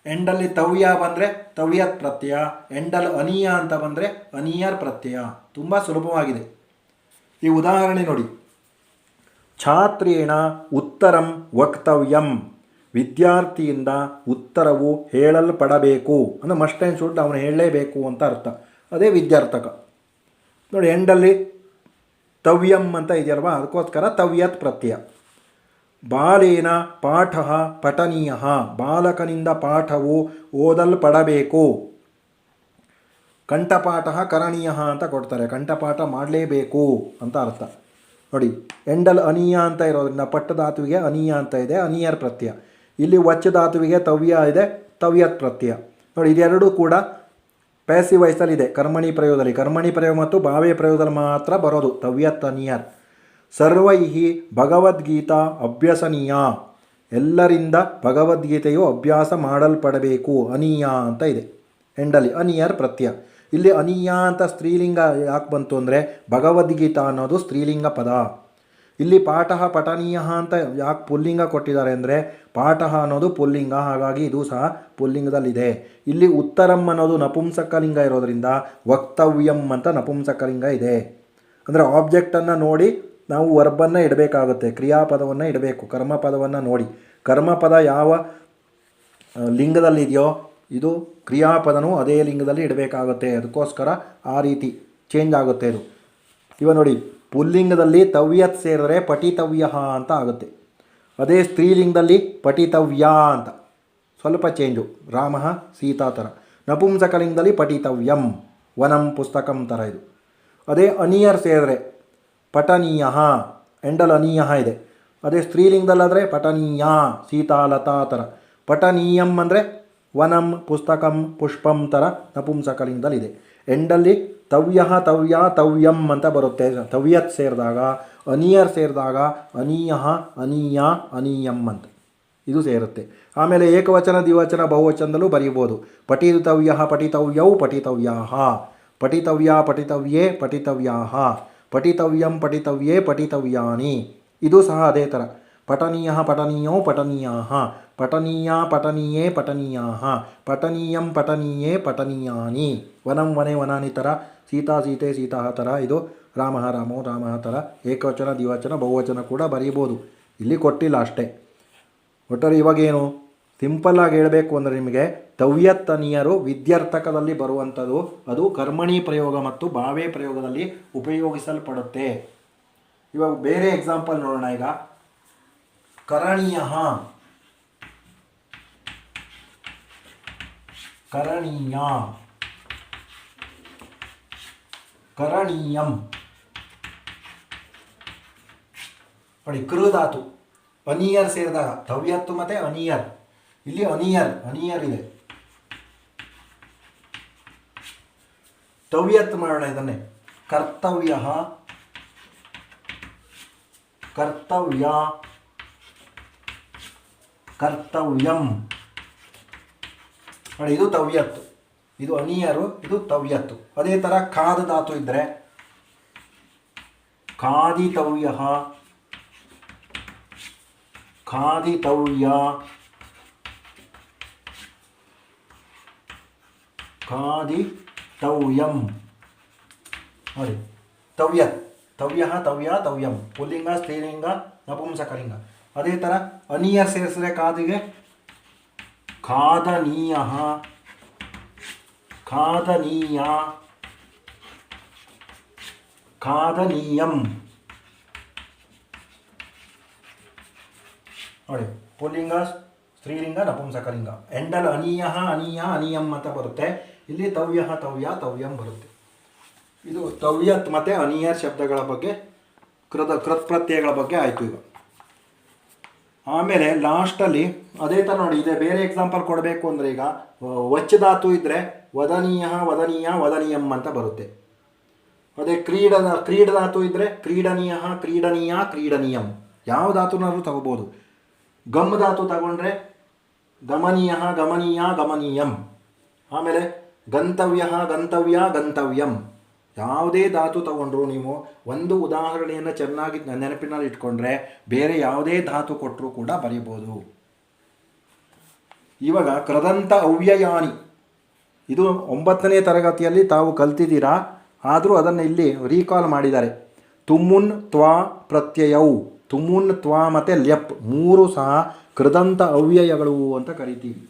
ಎಂಡಲ್ಲಿ ತವ್ಯ ಬಂದರೆ ತವ್ಯತ್ ಪ್ರತ್ಯಯ, ಎಂಡಲ್ ಅನಿಯ ಅಂತ ಬಂದರೆ ಅನಿಯರ್ ಪ್ರತ್ಯಯ. ತುಂಬ ಸುಲಭವಾಗಿದೆ. ಈ ಉದಾಹರಣೆ ನೋಡಿ. ಛಾತ್ರೇಣ ಉತ್ತರಂ ವಕ್ತವ್ಯಂ. ವಿದ್ಯಾರ್ಥಿಯಿಂದ ಉತ್ತರವು ಹೇಳಲ್ಪಡಬೇಕು ಅಂದರೆ ಮಸ್ಟ್ ಆ್ಯಂಡ್ ಶುಡ್ ಅವನು ಹೇಳಲೇಬೇಕು ಅಂತ ಅರ್ಥ. ಅದೇ ವಿದ್ಯಾರ್ಥಕ. ನೋಡಿ, ಎಂಡಲ್ಲಿ ತವ್ಯಂ ಅಂತ ಇದೆಯಲ್ವಾ, ಅದಕ್ಕೋಸ್ಕರ ತವ್ಯತ್ ಪ್ರತ್ಯಯ. ಬಾಲೇನ ಪಾಠ ಪಠನೀಯ. ಬಾಲಕನಿಂದ ಪಾಠವು ಓದಲ್ಪಡಬೇಕು. ಕಂಠಪಾಠ ಕರಣೀಯ ಅಂತ ಕೊಡ್ತಾರೆ, ಕಂಠಪಾಠ ಮಾಡಲೇಬೇಕು ಅಂತ ಅರ್ಥ. ನೋಡಿ, ಎಂಡಲ್ ಅನಿಯ ಅಂತ ಇರೋದ್ರಿಂದ ಪಟ್ಟ ಧಾತುವಿಗೆ ಅನಿಯ ಅಂತ ಇದೆ, ಅನಿಯರ್ ಪ್ರತ್ಯಯ. ಇಲ್ಲಿ ವಚ್ ಧಾತುವಿಗೆ ತವ್ಯ ಇದೆ, ತವ್ಯತ್ ಪ್ರತ್ಯಯ. ನೋಡಿ, ಇದೆರಡೂ ಕೂಡ ಪ್ಯಾಸಿವ್ ವಾಯ್ಸಲ್ಲಿದೆ ಕರ್ಮಣಿ ಪ್ರಯೋಗದಲ್ಲಿ. ಕರ್ಮಣಿ ಪ್ರಯೋಗ ಮತ್ತು ಭಾವೇ ಪ್ರಯೋಗದಲ್ಲಿ ಮಾತ್ರ ಬರೋದು ತವ್ಯತ್ ಅನಿಯರ್. ಸರ್ವೈಹಿ ಭಗವದ್ಗೀತಾ ಅಭ್ಯಸನೀಯ. ಎಲ್ಲರಿಂದ ಭಗವದ್ಗೀತೆಯು ಅಭ್ಯಾಸ ಮಾಡಲ್ಪಡಬೇಕು. ಅನೀಯ ಅಂತ ಇದೆ ಎಂಡಲ್ಲಿ, ಅನಿಯರ್ ಪ್ರತ್ಯಯ. ಇಲ್ಲಿ ಅನೀಯ ಅಂತ ಸ್ತ್ರೀಲಿಂಗ ಯಾಕೆ ಬಂತು ಅಂದರೆ ಭಗವದ್ಗೀತಾ ಅನ್ನೋದು ಸ್ತ್ರೀಲಿಂಗ ಪದ. ಇಲ್ಲಿ ಪಾಠ ಪಠನೀಯ ಅಂತ ಯಾಕೆ ಪುಲ್ಲಿಂಗ ಕೊಟ್ಟಿದ್ದಾರೆ ಅಂದರೆ ಪಾಠ ಅನ್ನೋದು ಪುಲ್ಲಿಂಗ, ಹಾಗಾಗಿ ಇದು ಸಹ ಪುಲ್ಲಿಂಗದಲ್ಲಿದೆ. ಇಲ್ಲಿ ಉತ್ತರಂ ಅನ್ನೋದು ನಪುಂಸಕಲಿಂಗ ಇರೋದರಿಂದ ವಕ್ತವ್ಯಂ ಅಂತ ನಪುಂಸಕಲಿಂಗ ಇದೆ. ಅಂದರೆ ಆಬ್ಜೆಕ್ಟನ್ನು ನೋಡಿ ನಾವು ವರ್ಬನ್ನು ಇಡಬೇಕಾಗುತ್ತೆ, ಕ್ರಿಯಾಪದವನ್ನು ಇಡಬೇಕು. ಕರ್ಮಪದವನ್ನು ನೋಡಿ, ಕರ್ಮಪದ ಯಾವ ಲಿಂಗದಲ್ಲಿದೆಯೋ ಇದು ಕ್ರಿಯಾಪದನೂ ಅದೇ ಲಿಂಗದಲ್ಲಿ ಇಡಬೇಕಾಗುತ್ತೆ. ಅದಕ್ಕೋಸ್ಕರ ಆ ರೀತಿ ಚೇಂಜ್ ಆಗುತ್ತೆ ಇದು. ಇವಾಗ ನೋಡಿ, ಪುಲ್ಲಿಂಗದಲ್ಲಿ ತವ್ಯತ್ ಸೇರಿದ್ರೆ ಪಠಿತವ್ಯ ಅಂತ ಆಗುತ್ತೆ. ಅದೇ ಸ್ತ್ರೀಲಿಂಗದಲ್ಲಿ ಪಠಿತವ್ಯ ಅಂತ, ಸ್ವಲ್ಪ ಚೇಂಜು, ರಾಮ ಸೀತಾ ಥರ. ನಪುಂಸಕಲಿಂಗದಲ್ಲಿ ಪಠಿತವ್ಯಂ, ವನಂ ಪುಸ್ತಕಂ ಥರ ಇದು. ಅದೇ ಅನಿಯರ್ ಸೇರಿದ್ರೆ ಪಠನೀಯ, ಎಂಡಲ್ ಅನೀಯ ಇದೆ. ಅದೇ ಸ್ತ್ರೀಲಿಂಗದಲ್ಲಾದರೆ ಪಠನೀಯ, ಸೀತಾಲತಾ ಥರ. ಪಠನೀಯಂ ಅಂದರೆ ವನಂ ಪುಸ್ತಕಂ ಪುಷ್ಪಂ ಥರ ನಪುಂಸಕಲಿಂಗದಲ್ಲಿದೆ. ಎಂಡಲ್ಲಿ ತವ್ಯ ತವ್ಯ ತವ್ಯಂ ಅಂತ ಬರುತ್ತೆ ತವ್ಯತ್ ಸೇರಿದಾಗ. ಅನಿಯರ್ ಸೇರಿದಾಗ ಅನೀಯ ಅನೀಯ ಅನೀಯಂ ಅಂತ ಇದು ಸೇರುತ್ತೆ. ಆಮೇಲೆ ಏಕವಚನ ದ್ವಿವಚನ ಬಹುವಚನದಲ್ಲೂ ಬರೀಬೋದು. ಪಠಿತವ್ಯ ಪಠಿತವ್ಯೌ ಪಠಿತವ್ಯಾಹ. ಪಠಿತವ್ಯ ಪಠಿತವ್ಯೇ ಪಠಿತವ್ಯಾಹ, ಪಠಿತವ್ಯಂ ಪಠಿತವ್ಯೇ ಪಠಿತವ್ಯಾನಿ. ಇದು ಸಹ ಅದೇ ಥರ. ಪಠನೀಯ ಪಠನೀಯೋ ಪಠನೀಯಾಹ, ಪಠನೀಯ ಪಠನೀಯೇ ಪಠನೀಯಾಹ, ಪಠನೀಯಂ ಪಠನೀಯೇ ಪಠನೀಯಾನಿ. ವನಂ ವನೆ ವನಾನಿ ಥರ, ಸೀತಾ ಸೀತೆ ಸೀತಾ ಥರ, ಇದು ರಾಮ ರಾಮೋ ರಾಮ ಥರ ಏಕವಚನ ದ್ವಿವಚನ ಬಹುವಚನ ಕೂಡ ಬರೀಬೋದು. ಇಲ್ಲಿ ಕೊಟ್ಟಿಲ್ಲ ಅಷ್ಟೇ. ಒಟ್ಟಾರೆ ಇವಾಗೇನು ಸಿಂಪಲ್ಲಾಗಿ ಹೇಳಬೇಕು ಅಂದರೆ ನಿಮಗೆ ತವ್ಯತ್ತನಿಯರು ವಿದ್ಯಾರ್ಥಕದಲ್ಲಿ ಬರುವಂಥದ್ದು, ಅದು ಕರ್ಮಣಿ ಪ್ರಯೋಗ ಮತ್ತು ಭಾವೇ ಪ್ರಯೋಗದಲ್ಲಿ ಉಪಯೋಗಿಸಲ್ಪಡುತ್ತೆ. ಇವಾಗ ಬೇರೆ ಎಕ್ಸಾಂಪಲ್ ನೋಡೋಣ. ಈಗ ಕರಣೀಯ, ಕರಣೀಯ, ಕರಣೀಯಂ ನೋಡಿ. ಕೃಧಾತು ಅನಿಯರ್ ಸೇರಿದಾಗ ತವ್ಯತ್ತು ಮತ್ತು ಅನಿಯರ್. ಇಲ್ಲಿ ಅನಿಯರ್ ಇದೆ. ತವ್ಯತ್ ಮಾಡೋಣ ಇದನ್ನೇ. ಕರ್ತವ್ಯ, ಕರ್ತವ್ಯ, ಕರ್ತವ್ಯಂ ನೋಡಿ. ಇದು ತವ್ಯತ್ತು, ಇದು ಅನಿಯರು, ಇದು ತವ್ಯತ್ತು. ಅದೇ ಥರ ಖಾದ ಧಾತು ಇದ್ದರೆ ಖಾದಿತವ್ಯ, ಖಾದಿತವ್ಯ, ಖಾದಿತವ್ಯಂ ನೋಡಿ. ತವ್ಯತ್, ತವ್ಯ ತವ್ಯ ತವ್ಯಂ ಪುಲ್ಲಿಂಗ ಸ್ತ್ರೀಲಿಂಗ ನಪುಂಸಕಲಿಂಗ. ಅದೇ ಥರ ಅನಿಯರ್ ಸೇರಿಸಿದ್ರೆ ಕಾದಿಗೆ ಖಾದನೀಯ, ಖಾದನೀಯ, ಖಾದನೀಯಂ ನೋಡಿ. ಪುಲ್ಲಿಂಗ ಸ್ತ್ರೀಲಿಂಗ ನಪುಂಸಕಲಿಂಗ. ಎಂಡಲ್ ಅನೀಯ ಅನೀಯ ಅನಿಯಂ ಅಂತ ಬರುತ್ತೆ. ಇಲ್ಲಿ ತವ್ಯ ತವ್ಯ ತವ್ಯಂ ಬರುತ್ತೆ. ಇದು ತವ್ಯತ್ ಮತ್ತು ಅನಿಯರ್ ಶಬ್ದಗಳ ಬಗ್ಗೆ, ಕೃತ್ಪ್ರತ್ಯಯಗಳ ಬಗ್ಗೆ ಆಯಿತು. ಈಗ ಆಮೇಲೆ ಲಾಸ್ಟಲ್ಲಿ ಅದೇ ಥರ ನೋಡಿ. ಇದೆ ಬೇರೆ ಎಕ್ಸಾಂಪಲ್ ಕೊಡಬೇಕು ಅಂದರೆ, ಈಗ ವಚ್ ಧಾತು ಇದ್ದರೆ ವದನೀಯ ವದನೀಯ ವದನೀಯಂ ಅಂತ ಬರುತ್ತೆ. ಅದೇ ಕ್ರೀಡ ಧಾತು ಇದ್ದರೆ ಕ್ರೀಡನೀಯ ಕ್ರೀಡನೀಯ ಕ್ರೀಡನೀಯಂ. ಯಾವ ಧಾತುನಾದ್ರೂ ತಗೋಬೋದು. ಗಮ್ ಧಾತು ತಗೊಂಡ್ರೆ ಗಮನೀಯ ಗಮನೀಯ ಗಮನೀಯಂ. ಆಮೇಲೆ ಗಂತವ್ಯ ಗಂತವ್ಯ ಗಂತವ್ಯಂ. ಯಾವುದೇ ಧಾತು ತಗೊಂಡ್ರು ನೀವು ಒಂದು ಉದಾಹರಣೆಯನ್ನು ಚೆನ್ನಾಗಿ ನೆನಪಿನಲ್ಲಿ ಇಟ್ಕೊಂಡ್ರೆ ಬೇರೆ ಯಾವುದೇ ಧಾತು ಕೊಟ್ಟರೂ ಕೂಡ ಬರೀಬೋದು. ಇವಾಗ ಕೃದಂತ ಅವ್ಯಯಾನಿ, ಇದು 9ನೇ ತರಗತಿಯಲ್ಲಿ ತಾವು ಕಲ್ತಿದ್ದೀರಾ, ಆದರೂ ಅದನ್ನು ಇಲ್ಲಿ ರೀಕಾಲ್ ಮಾಡಿದ್ದಾರೆ. ತುಮುನ್ ತ್ವಾ ಪ್ರತ್ಯಯವು, ತುಮುನ್ ತ್ವಾ ಮತ್ತು ಲ್ಯಪ್ ಮೂರು ಸಹ ಕೃದಂತ ಅವ್ಯಯಗಳು ಅಂತ ಕರಿತೀವಿ.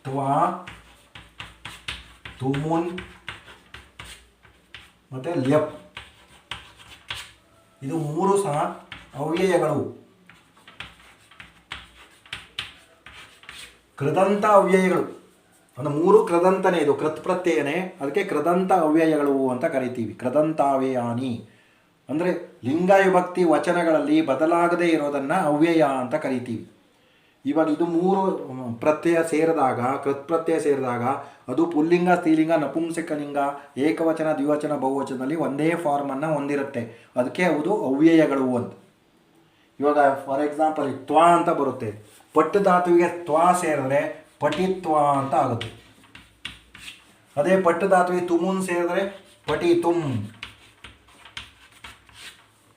ತ್ವಾ, ತುಮುನ್ ಮತ್ತು ಲ್ಯಪ್ ಇದು ಮೂರು ಸಹ ಅವ್ಯಯಗಳು, ಕೃದಂತ ಅವ್ಯಯಗಳು. ಒಂದು ಮೂರು ಕೃದಂತನೇ, ಇದು ಕೃತ್ಪ್ರತ್ಯಯನೇ, ಅದಕ್ಕೆ ಕೃದಂತ ಅವ್ಯಯಗಳು ಅಂತ ಕರಿತೀವಿ. ಕೃದಂತಾವ್ಯಯಾನಿ ಅಂದರೆ ಲಿಂಗ ವಿಭಕ್ತಿ ವಚನಗಳಲ್ಲಿ ಬದಲಾಗದೇ ಇರೋದನ್ನು ಅವ್ಯಯ ಅಂತ ಕರಿತೀವಿ. ಇವಾಗ ಇದು ಮೂರು ಪ್ರತ್ಯಯ ಸೇರಿದಾಗ, ಕೃತ್ಪ್ರತ್ಯಯ ಸೇರಿದಾಗ ಅದು ಪುಲ್ಲಿಂಗ ಸ್ತ್ರೀಲಿಂಗ ನಪುಂಸಕಲಿಂಗ ಏಕವಚನ ದ್ವಿವಚನ ಬಹುವಚನದಲ್ಲಿ ಒಂದೇ ಫಾರ್ಮನ್ನು ಹೊಂದಿರುತ್ತೆ. ಅದಕ್ಕೆ ಅದು ಅವ್ಯಯಗಳು ಅಂತ. ಇವಾಗ ಫಾರ್ ಎಕ್ಸಾಂಪಲ್ ತ್ವಾ ಅಂತ ಬರುತ್ತೆ. ಪಟ್ಟು ಧಾತುವಿಗೆ ತ್ವಾ ಸೇರಿದ್ರೆ ಪಟಿತ್ವ ಅಂತ ಆಗುತ್ತೆ. ಅದೇ ಪಟ್ಟು ಧಾತುವಿಗೆ ತುಮುನ್ ಸೇರಿದ್ರೆ ಪಟಿತುಂ.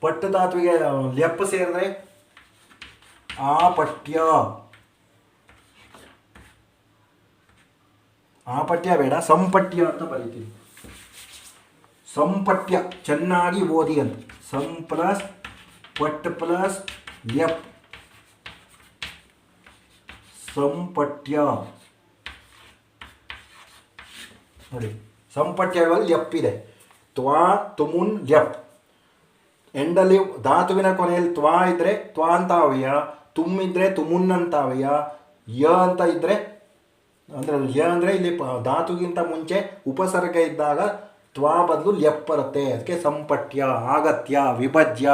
ಪಟ್ಟು ಧಾತುವಿಗೆ ಲ್ಯಪ್ ಸೇರಿದ್ರೆ ಆಪಟ್ಯ. ಆಪಟ್ಯ ಬೇಡ, ಸಂಪಟ್ಯ ಅಂತ ಬರೀತೀವಿ. ಸಂಪಟ್ಯ ಚೆನ್ನಾಗಿ ಓದಿ ಅಂತ. ಸಂ ಪ್ಲಸ್ ಪಟ್ ಪ್ಲಸ್ ಲ್ಯಪ್, ಸಂಪಟ್ಯ ನೋಡಿ. ಸಂಪಟ್ಯಗಳಲ್ಲಿ ಲ್ಯಪ್ ಇದೆ. ತ್ವಾ ತುಮುನ್ ಲ್ಯಪ್. ಎಂಡಲ್ಲಿ ಧಾತುವಿನ ಕೊನೆಯಲ್ಲಿ ತ್ವಾ ಇದ್ದರೆ ತ್ವಾಂತಾವ್ಯಯ, ತುಮ್ ಇದ್ದರೆ ತುಮುನ್ನಂತಾವ್ಯಯ, ಯ ಅಂತ ಇದ್ದರೆ ಅಂದರೆ ಯ ಅಂದರೆ ಇಲ್ಲಿ ಧಾತುಗಿಂತ ಮುಂಚೆ ಉಪಸರ್ಗ ಇದ್ದಾಗ ತ್ವಾ ಬದಲು ಲ್ಯಪ್ ಬರುತ್ತೆ. ಅದಕ್ಕೆ ಸಂಪಟ್ಯ, ಆಗತ್ಯ, ವಿಭಜ್ಯ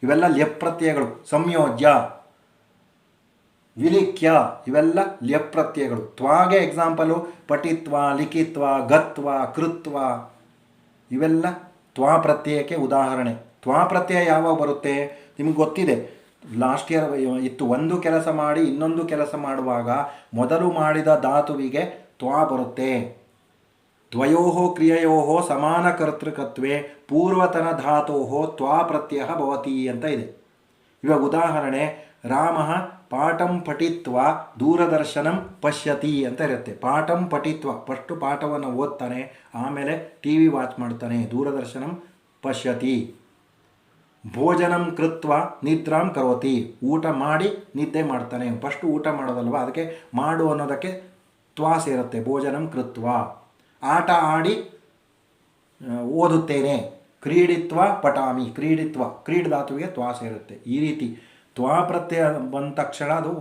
ಇವೆಲ್ಲ ಲ್ಯಪ್ ಪ್ರತ್ಯಯಗಳು. ಸಂಯೋಜ್ಯ, ವಿಲಿಖ್ಯ ಇವೆಲ್ಲ ಲ್ಯಪ್ ಪ್ರತ್ಯಯಗಳು. ತ್ವಾಗೆ ಎಕ್ಸಾಂಪಲು ಪಠಿತ್ವ, ಲಿಖಿತ್ವ, ಗತ್ವ, ಕೃತ್ವ ಇವೆಲ್ಲ ತ್ವಾ ಪ್ರತ್ಯಯಕ್ಕೆ ಉದಾಹರಣೆ. ತ್ವಾ ಪ್ರತ್ಯಯ ಯಾವಾಗ ಬರುತ್ತೆ ನಿಮಗೆ ಗೊತ್ತಿದೆ. ಲಾಸ್ಟ್ ಇಯರ್ ಇತ್ತು. ಒಂದು ಕೆಲಸ ಮಾಡಿ ಇನ್ನೊಂದು ಕೆಲಸ ಮಾಡುವಾಗ ಮೊದಲು ಮಾಡಿದ ಧಾತುವಿಗೆ ತ್ವಾ ಬರುತ್ತೆ. ದ್ವಯೋ ಕ್ರಿಯೆಯೋ ಸಮಾನ ಕರ್ತೃಕತ್ವೇ ಪೂರ್ವತನ ಧಾತೋ ತ್ವಾ ಪ್ರತ್ಯಯ ಭವತಿ ಅಂತ ಇದೆ. ಇವಾಗ ಉದಾಹರಣೆ, ರಾಮ ಪಾಠಂ ಪಠಿತ್ವ ದೂರದರ್ಶನಂ ಪಶ್ಯತಿ ಅಂತ ಇರುತ್ತೆ. ಪಾಠಂ ಪಠಿತ್ವ ಫಸ್ಟು ಪಾಠವನ್ನು ಓದ್ತಾನೆ, ಆಮೇಲೆ ಟಿ ವಿ ವಾಚ್ ಮಾಡ್ತಾನೆ. ದೂರದರ್ಶನಂ ಪಶ್ಯತಿ. ಭೋಜನಂ ಕೃತ್ವ ನಿದ್ರಾಂ ಕರೋತಿ, ಊಟ ಮಾಡಿ ನಿದ್ದೆ ಮಾಡ್ತಾನೆ. ಫಸ್ಟು ಊಟ ಮಾಡೋದಲ್ವ, ಅದಕ್ಕೆ ಮಾಡು ಅನ್ನೋದಕ್ಕೆ ತ್ವಾ ಸೇರುತ್ತೆ. ಭೋಜನಂ ಕೃತ್ವ. ಆಟ ಆಡಿ ಓದುತ್ತೇನೆ. ಕ್ರೀಡಿತ್ವ ಪಠಾಮಿ. ಕ್ರೀಡಿತ್ವ ಕ್ರೀಡಧಾತುವಿಗೆ ತ್ವಾ ಸೇರುತ್ತೆ. ಈ ರೀತಿ ತ್ವಾ ಪ್ರತ್ಯಯ ಬಂದ ತಕ್ಷಣ ಅದು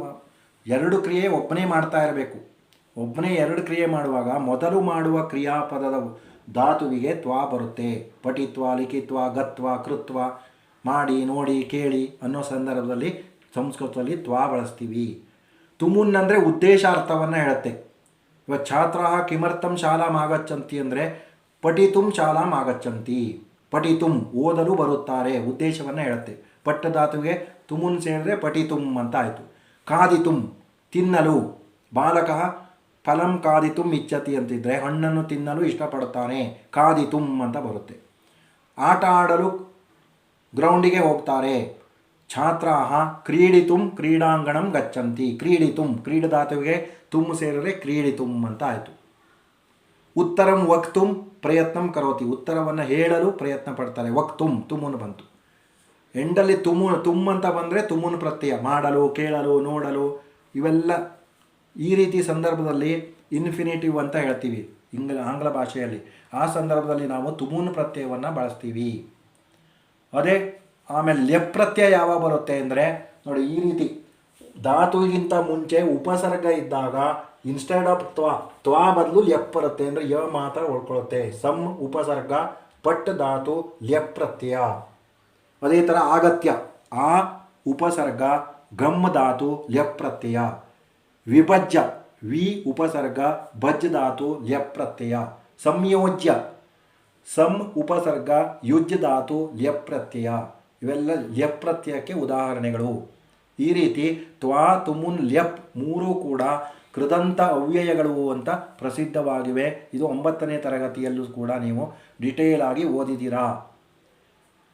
ಎರಡು ಕ್ರಿಯೆ ಒಬ್ಬನೇ ಮಾಡ್ತಾ ಇರಬೇಕು. ಒಬ್ಬನೇ ಎರಡು ಕ್ರಿಯೆ ಮಾಡುವಾಗ ಮೊದಲು ಮಾಡುವ ಕ್ರಿಯಾಪದದ ಧಾತುವಿಗೆ ತ್ವಾ ಬರುತ್ತೆ. ಪಠಿತ್ವ, ಲಿಖಿತ್ವ, ಗತ್ವ, ಕೃತ್ವ, ಮಾಡಿ, ನೋಡಿ, ಕೇಳಿ ಅನ್ನೋ ಸಂದರ್ಭದಲ್ಲಿ ಸಂಸ್ಕೃತದಲ್ಲಿ ತ್ವಾ ಬಳಸ್ತೀವಿ. ತುಮುನ್ ಅಂದರೆ ಉದ್ದೇಶಾರ್ಥವನ್ನು ಹೇಳುತ್ತೆ. ಇವಾಗ ಛಾತ್ರ ಕಿಮರ್ಥಂ ಶಾಲಾಂ ಆಗಚ್ಚಂತಿ ಅಂದರೆ ಪಠಿತುಂ ಶಾಲಾಂ ಆಗಚ್ಚಂತಿ. ಪಠಿತುಂ ಓದಲು ಬರುತ್ತಾರೆ, ಉದ್ದೇಶವನ್ನು ಹೇಳುತ್ತೆ. ಪಟ್ಟ ಧಾತುವಿಗೆ ತುಮುನ್ ಸೇರಿದ್ರೆ ಪಠಿತುಂ ಅಂತ ಆಯಿತು. ಖಾದಿತುಂ ತಿನ್ನಲು. ಬಾಲಕ ಫಲಂ ಖಾದಿತುಂ ಇಚ್ಛತಿ ಅಂತಿದ್ರೆ ಹಣ್ಣನ್ನು ತಿನ್ನಲು ಇಷ್ಟಪಡುತ್ತಾನೆ. ಖಾದಿತುಂ ಅಂತ ಬರುತ್ತೆ. ಆಟ ಆಡಲು ಗ್ರೌಂಡಿಗೆ ಹೋಗ್ತಾರೆ. ಛಾತ್ರಾಹ ಕ್ರೀಡಿತುಂ ಕ್ರೀಡಾಂಗಣಂ ಗಚ್ಚಂತಿ. ಕ್ರೀಡಿತುಂ ಕ್ರೀಡಧಾತುವಿಗೆ ತುಮ್ ಸೇರಿದ್ರೆ ಕ್ರೀಡಿತುಂ ಅಂತ ಆಯಿತು. ಉತ್ತರಂ ವಕ್ತುಂ ಪ್ರಯತ್ನಂ ಕರೋತಿ. ಉತ್ತರವನ್ನು ಹೇಳಲು ಪ್ರಯತ್ನ ಪಡ್ತಾರೆ. ವಕ್ತುಂ ತುಮುನ್ ಬಂತು. ಎಂಡಲ್ಲಿ ತುಮ್ ಅಂತ ಬಂದರೆ ತುಮುನ್ ಪ್ರತ್ಯಯ. ಮಾಡಲು, ಕೇಳಲು, ನೋಡಲು ಇವೆಲ್ಲ ಈ ರೀತಿ ಸಂದರ್ಭದಲ್ಲಿ ಇನ್ಫಿನಿಟಿವ್ ಅಂತ ಹೇಳ್ತೀವಿ ಆಂಗ್ಲ ಭಾಷೆಯಲ್ಲಿ. ಆ ಸಂದರ್ಭದಲ್ಲಿ ನಾವು ತುಮುನ್ ಪ್ರತ್ಯಯವನ್ನು ಬಳಸ್ತೀವಿ. ಅದೇ ಆಮೇಲೆ ಲೆಪ್ ಪ್ರತ್ಯಯ ಯಾವಾಗ ಬರುತ್ತೆ ಅಂದರೆ ನೋಡಿ, ಈ ರೀತಿ ಧಾತುವಿಗಿಂತ ಮುಂಚೆ ಉಪಸರ್ಗ ಇದ್ದಾಗ ಇನ್ಸ್ಟೆಡ್ ಆಫ್ ತ್ವಾ ಬದಲು ಲೆಪ್ ಬರುತ್ತೆ. ಅಂದರೆ ಯ ಮಾತ್ರ ಉಳ್ಕೊಳ್ಳುತ್ತೆ. ಸಮ್ ಉಪಸರ್ಗ, ಪಟ್ ಧಾತು, ಲೆಪ್ ಪ್ರತ್ಯಯ. ಅದೇ ಥರ ಆಗತ್ಯ, ಆ ಉಪಸರ್ಗ, ಗಮ್ ಧಾತು, ಲೆಪ್ ಪ್ರತ್ಯಯ. ವಿಭಜ್ಯ, ವಿ ಉಪಸರ್ಗ, ಭಜ್ ಧಾತು, ಲೆಪ್ ಪ್ರತ್ಯಯ. ಸಂಯೋಜ್ಯ, ಸಮ್ ಉಪಸರ್ಗ, ಯುಜ್ ಧಾತು, ಲೆಪ್ ಪ್ರತ್ಯಯ. ಇವೆಲ್ಲ ಲೆಪ್ ಪ್ರತ್ಯಯಕ್ಕೆ ಉದಾಹರಣೆಗಳು. ಈ ರೀತಿ ತ್ವಾ, ತುಮುನ್, ಲೆಪ್ ಮೂರೂ ಕೂಡ ಕೃದಂತ ಅವ್ಯಯಗಳು ಅಂತ ಪ್ರಸಿದ್ಧವಾಗಿವೆ. ಇದು 9ನೇ ತರಗತಿಯಲ್ಲೂ ಕೂಡ ನೀವು ಡಿಟೇಲ್ ಆಗಿ ಓದಿದ್ದೀರಾ.